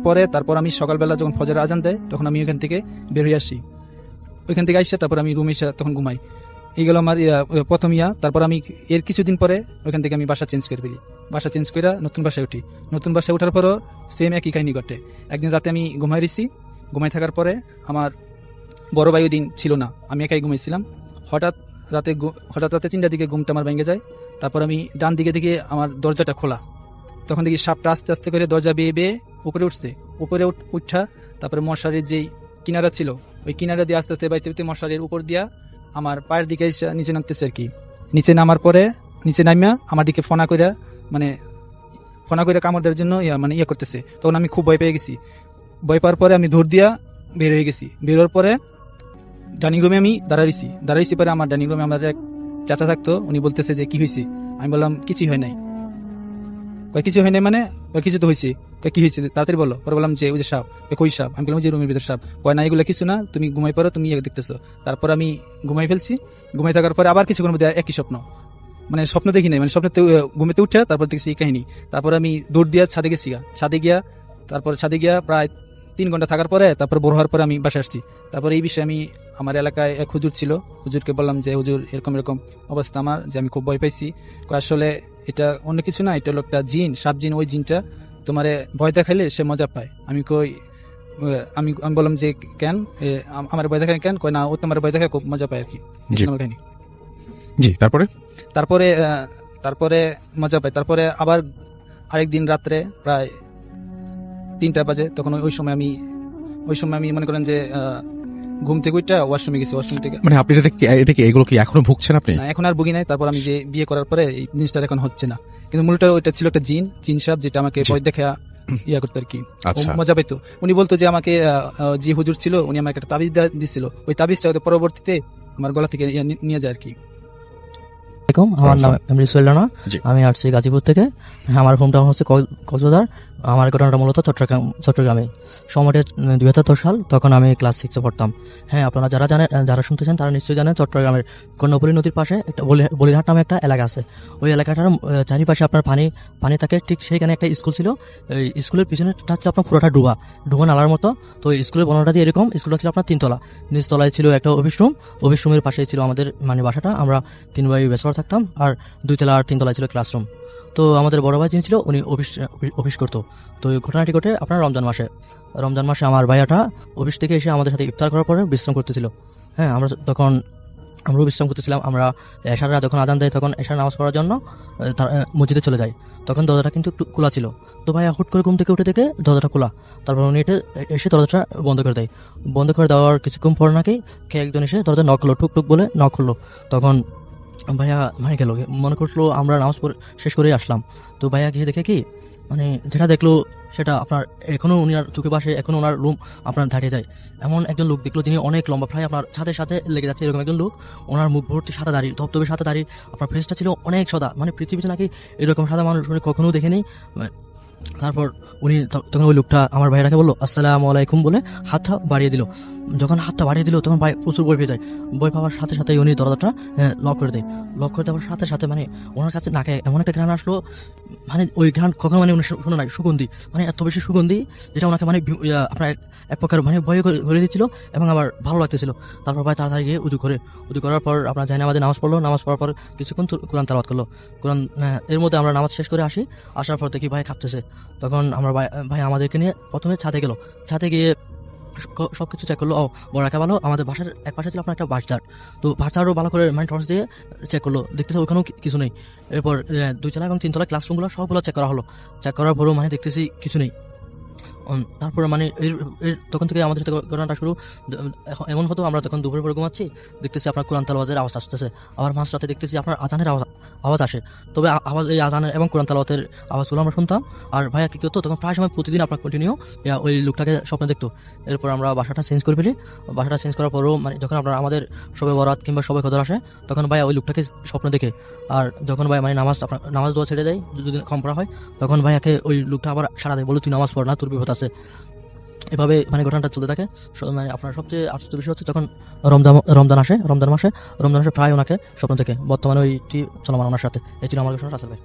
পরে তারপর আমি সকালবেলা যখন ফজরের আজান দেয় তখন আমি ওইখান থেকে বের হয়ে আসি। ওইখান থেকে আসছে তারপর আমি রুমে এসে তখন ঘুমাই। এই গেল আমার প্রথম তারপর আমি এর কিছুদিন পরে ওইখান থেকে আমি বাসা চেঞ্জ করে ফেলি। বাসা চেঞ্জ করে নতুন বাসায় উঠি। নতুন বাসায় ওঠার পরও সেম একই কাহিনী ঘটে। একদিন রাতে আমি ঘুমাই রইছি। ঘুমাই থাকার পরে আমার বড় ভাই ওই দিন ছিল না, আমি একাই ঘুমাইছিলাম। হঠাৎ রাতে 3টার দিকে ঘুমটা আমার ভেঙে যায়। তারপর আমি ডান দিকে দিকে আমার দরজাটা খোলা, তখন দেখি সাপটা আস্তে আস্তে করে দরজা বেয়ে বেয়ে উপরে উঠছে। উপরে উঠা তারপরে মশারির যেই কিনারা ছিল ওই কিনারা দিয়ে আস্তে আস্তে বাইতে মশারির উপর দিয়া আমার পায়ের দিকে নিচে নামতেছে আর কি। নিচে নামার পরে নিচে নামিয়া আমার দিকে ফোনা করে কামড় দেওয়ার জন্য ইয়ে করতেছে। তখন আমি খুব ভয় পেয়ে গেছি। ভয় পাওয়ার পরে আমি দৌড় দিয়া বের হয়ে গেছি। বেরোর পরে ডাইনিং রুমে আমি দাঁড়াইছি পরে আমার ডাইনিং রুমে আমার এক চাচা থাকতো, উনি বলতেছে যে কি হয়েছে। আমি বললাম কিছুই হয় নাই। কিছু হয় নাই মানে কিছু তো হয়েছে, কি হয়েছে তাড়াতাড়ি বলো। পরে বললাম যে ওই যে সাপ। কই সাপ? আমি বললাম যে রুমের ভিতরে সাপ। কয় না এগুলো কিছু না, তুমি ঘুমাই পড়ো, তুমি দেখতেছো। তারপর আমি ঘুমাই ফেলছি। ঘুমাই থাকার পরে আবার কিছুক্ষণ মধ্যে একই স্বপ্ন, মানে স্বপ্ন দেখি নাই, মানে স্বপ্নতে ঘুমেতে উঠে তারপর দেখছি এই কাহিনী। তারপর আমি দৌড় দিয়া ছাদে গেছি। ছাদে গিয়া প্রায় 3 ঘন্টা থাকার পরে তারপর বড় হওয়ার পরে আমি বাসায় আসছি। তারপর এই বিষয়ে আমি আমার এলাকায় এক হুজুর ছিল, হুজুরকে বললাম যে হুজুর এরকম অবস্থা আমার, যে আমি খুব ভয় পাইছি। আসলে এটা অন্য কিছু না, এটা হলো একটা জিন, সাপ জিন। ওই জিনটা তোমারে ভয় দেখাইলে সে মজা পায়। আমি বললাম যে কেন আমার ভয় দেখায় কেন? কয় না ও তোমার ভয় দেখায় খুব মজা পায় আর কি। জি, তারপরে মজা পায়। তারপরে আবার আরেকদিন রাত্রে প্রায় 3টা বাজে, তখন ওই সময় আমি মনে করেন যে ঘুম থেকে উঠটা ওয়াশরুমে গেছি। ওয়াশরুম থেকে মানে আপনি এটা কি এগুলো কি এখনো ভুগছেন আপনি? না, এখন আর ভুগি নাই। তারপর আমি যে বিয়ে করার পরে এই জিনিসটা এখন হচ্ছে না, কিন্তু মূলটা ওইটা ছিল একটা জিন সাপ, যেটা আমাকে ভয় দেখা ইয়া করতো আর কি, মজা পেতো। উনি বলতো যে আমাকে যে হুজুর ছিল উনি আমাকে একটা তাবিজ দিছিল, ওই তাবিজটা পরবর্তীতে আমার গলা থেকে নিয়ে যায় আর কি। আমার নাম এমরি সোহেল। আমি আসছি গাজীপুর থেকে। আমার হোম টাউন হচ্ছে কক্সবাজার। আমার ঘটনাটা মূলত চট্টগ্রামে। সময়টা 2010 সাল, তখন আমি ক্লাস 6-এ পড়তাম। হ্যাঁ, আপনারা যারা শুনতেছেন তারা নিশ্চয়ই জানেন চট্টগ্রামের কর্ণফুলী নদীর পাশে একটা বলিরহাট নামে একটা এলাকা আছে। ওই এলাকাটার চারিপাশে আপনার পানি থাকে। ঠিক সেইখানে একটা স্কুল ছিল। এই স্কুলের পিছনেটা হচ্ছে আপনার পুরোটা ডুবা নালার মতো। তো স্কুলের বর্ণনাটা দিয়ে এরকম, স্কুলটা ছিল আপনার 3 তলা। নিচতলায় ছিল একটা অফিস রুমের পাশেই ছিল আমাদের বাসাটা। আমরা 3 ভাই ব্যাচেলর থাকতাম, আর 2 তলা আর 3 তলায় ছিল ক্লাসরুম। তো আমাদের বড় ভাই যিনি ছিল উনি অফিস করতো। তো এই ঘটনাটি ঘটে আপনার রমজান মাসে আমার ভাইয়াটা অফিস থেকে এসে আমাদের সাথে ইফতার করার পরে বিশ্রাম করতেছিল। হ্যাঁ, আমরাও বিশ্রাম করতেছিলাম। আমরা এশারা যখন আজান দেয় তখন এশার নামাজ পড়ার জন্য মসজিদে চলে যাই। তখন দরজাটা কিন্তু একটু খোলা ছিল। তো ভাইয়া হুট করে ঘুম থেকে উঠে দেখে দরজাটা খোলা। তারপর উনি এসে দরজাটা বন্ধ করে দেয়। বন্ধ করে দেওয়ার কিছুক্ষণ পর নাকি কে একজন এসে দরজা নক করলো, টুকটুক বলে নক করলো। তখন ভাইয়া গেল, মনে করলো আমরা নামাজ শেষ করেই আসলাম। তো ভাইয়া গিয়ে দেখে কি, মানে যেটা দেখলো সেটা আপনার এখনো উনার চোখে বাসে, এখনো ওনার রুম আপনার দাঁড়িয়ে যায়। এমন একজন লোক দেখলো যিনি অনেক লম্বা, প্রায় আপনার ছাদের সাথে লেগে যাচ্ছে এরকম একজন লোক। ওনার মুখ ভর্তি সাদা দাড়ি, ধবধবে সাদা দাড়ি, আপনার ফেসটা ছিল অনেক সাদা, মানে পৃথিবীতে নাকি এরকম সাদা মানুষ উনি কখনো দেখেনি। তারপর উনি তখন ওই লোকটা আমার ভাইটাকে বললো আসসালামু আলাইকুম বলে হাতটা বাড়িয়ে দিল। যখন হাতটা বাড়িয়ে দিল তখন ভাই প্রচুর ভয় পেয়ে যায়। ভয় পাওয়ার সাথে সাথে উনি দরজাটা লক করে দেয়। লক করে দেওয়ার সাথে সাথে মানে ওনার কাছে নাকে এমন একটা ঘ্রাণ আসলো, মানে ওই ঘ্রাণ কখনো উনি শুনে নাই, সুগন্ধি, মানে এত বেশি সুগন্ধি যেটা ওনাকে আপনার এক প্রকার ভয় করে দিচ্ছিল এবং আবার ভালো লাগতেছিল। তারপর ভাই তাড়াতাড়ি গিয়ে উজু করার পর আপনার জানি আমাদের নামাজ পড়লো। নামাজ পড়ার পর কিছুক্ষণ কোরআন তেলাওয়াত করলো। এর মধ্যে আমরা নামাজ শেষ করে আসার পর দেখি ভাই কাঁপতেছে। তখন আমরা ভাই আমাদেরকে নিয়ে প্রথমে ছাদে গিয়ে সবকিছু চেক করলো। বড় রাখা ভালো। আমাদের বাসার এক পাশে ছিল আপনার একটা বাসঝাড়। তো বাসঝাড়ও ভালো করে টর্চ দিয়ে চেক করলো, দেখতেছে ওখানেও কিছু নেই। এরপর 2 তলা এবং 3 তলা ক্লাসরুমগুলো সবগুলো চেক করা হলো। চেক করার পরও দেখতেছি কিছু নেই। তারপরে তখন থেকে আমাদের সাথে ঘটনাটা শুরু। এমন হতো আমরা তখন দুপুরের পরে ঘুমাচ্ছি, দেখতেছি আপনার কোরআন তেলাওয়াতের আওয়াজ আসতেছে। আবার মাঝরাতে দেখতেছি আপনার আজানের আওয়াজ আসে। তবে এই আজানের এবং কোরআন তেলাওয়াতের আওয়াজগুলো আমরা শুনতাম। আর ভাইয়া কি করতো, তখন প্রায় সময় প্রতিদিন আপনার কন্টিনিউ ওই লোকটাকে স্বপ্নে দেখতো। এরপর আমরা বাসাটা চেঞ্জ করে ফেলি। বাসাটা চেঞ্জ করার পরও যখন আপনার আমাদের সবে বরাত কিংবা সবে কদর আসে, তখন ভাইয়া ওই লোকটাকে স্বপ্ন দেখে। আর যখন ভাই নামাজ দোয়া ছেড়ে দেয়, যদি কম পড়া হয়, তখন ভাইয়াকে ওই লোকটা আবার সারা দেয়, বলে তুই নামাজ পড় না, তোর বিপদ আছে। এভাবে মানে ঘটনাটা চলতে থাকে। মানে আপনার সবচেয়ে আশ্চর্য বিষয় হচ্ছে যখন রমজান আসে, রমজান মাসে প্রায় ওনাকে স্বপ্ন থেকে বর্তমানে ওইটি চলমান ওনার সাথে। এই ছিল আমার ঘটনা রাসেল ভাই।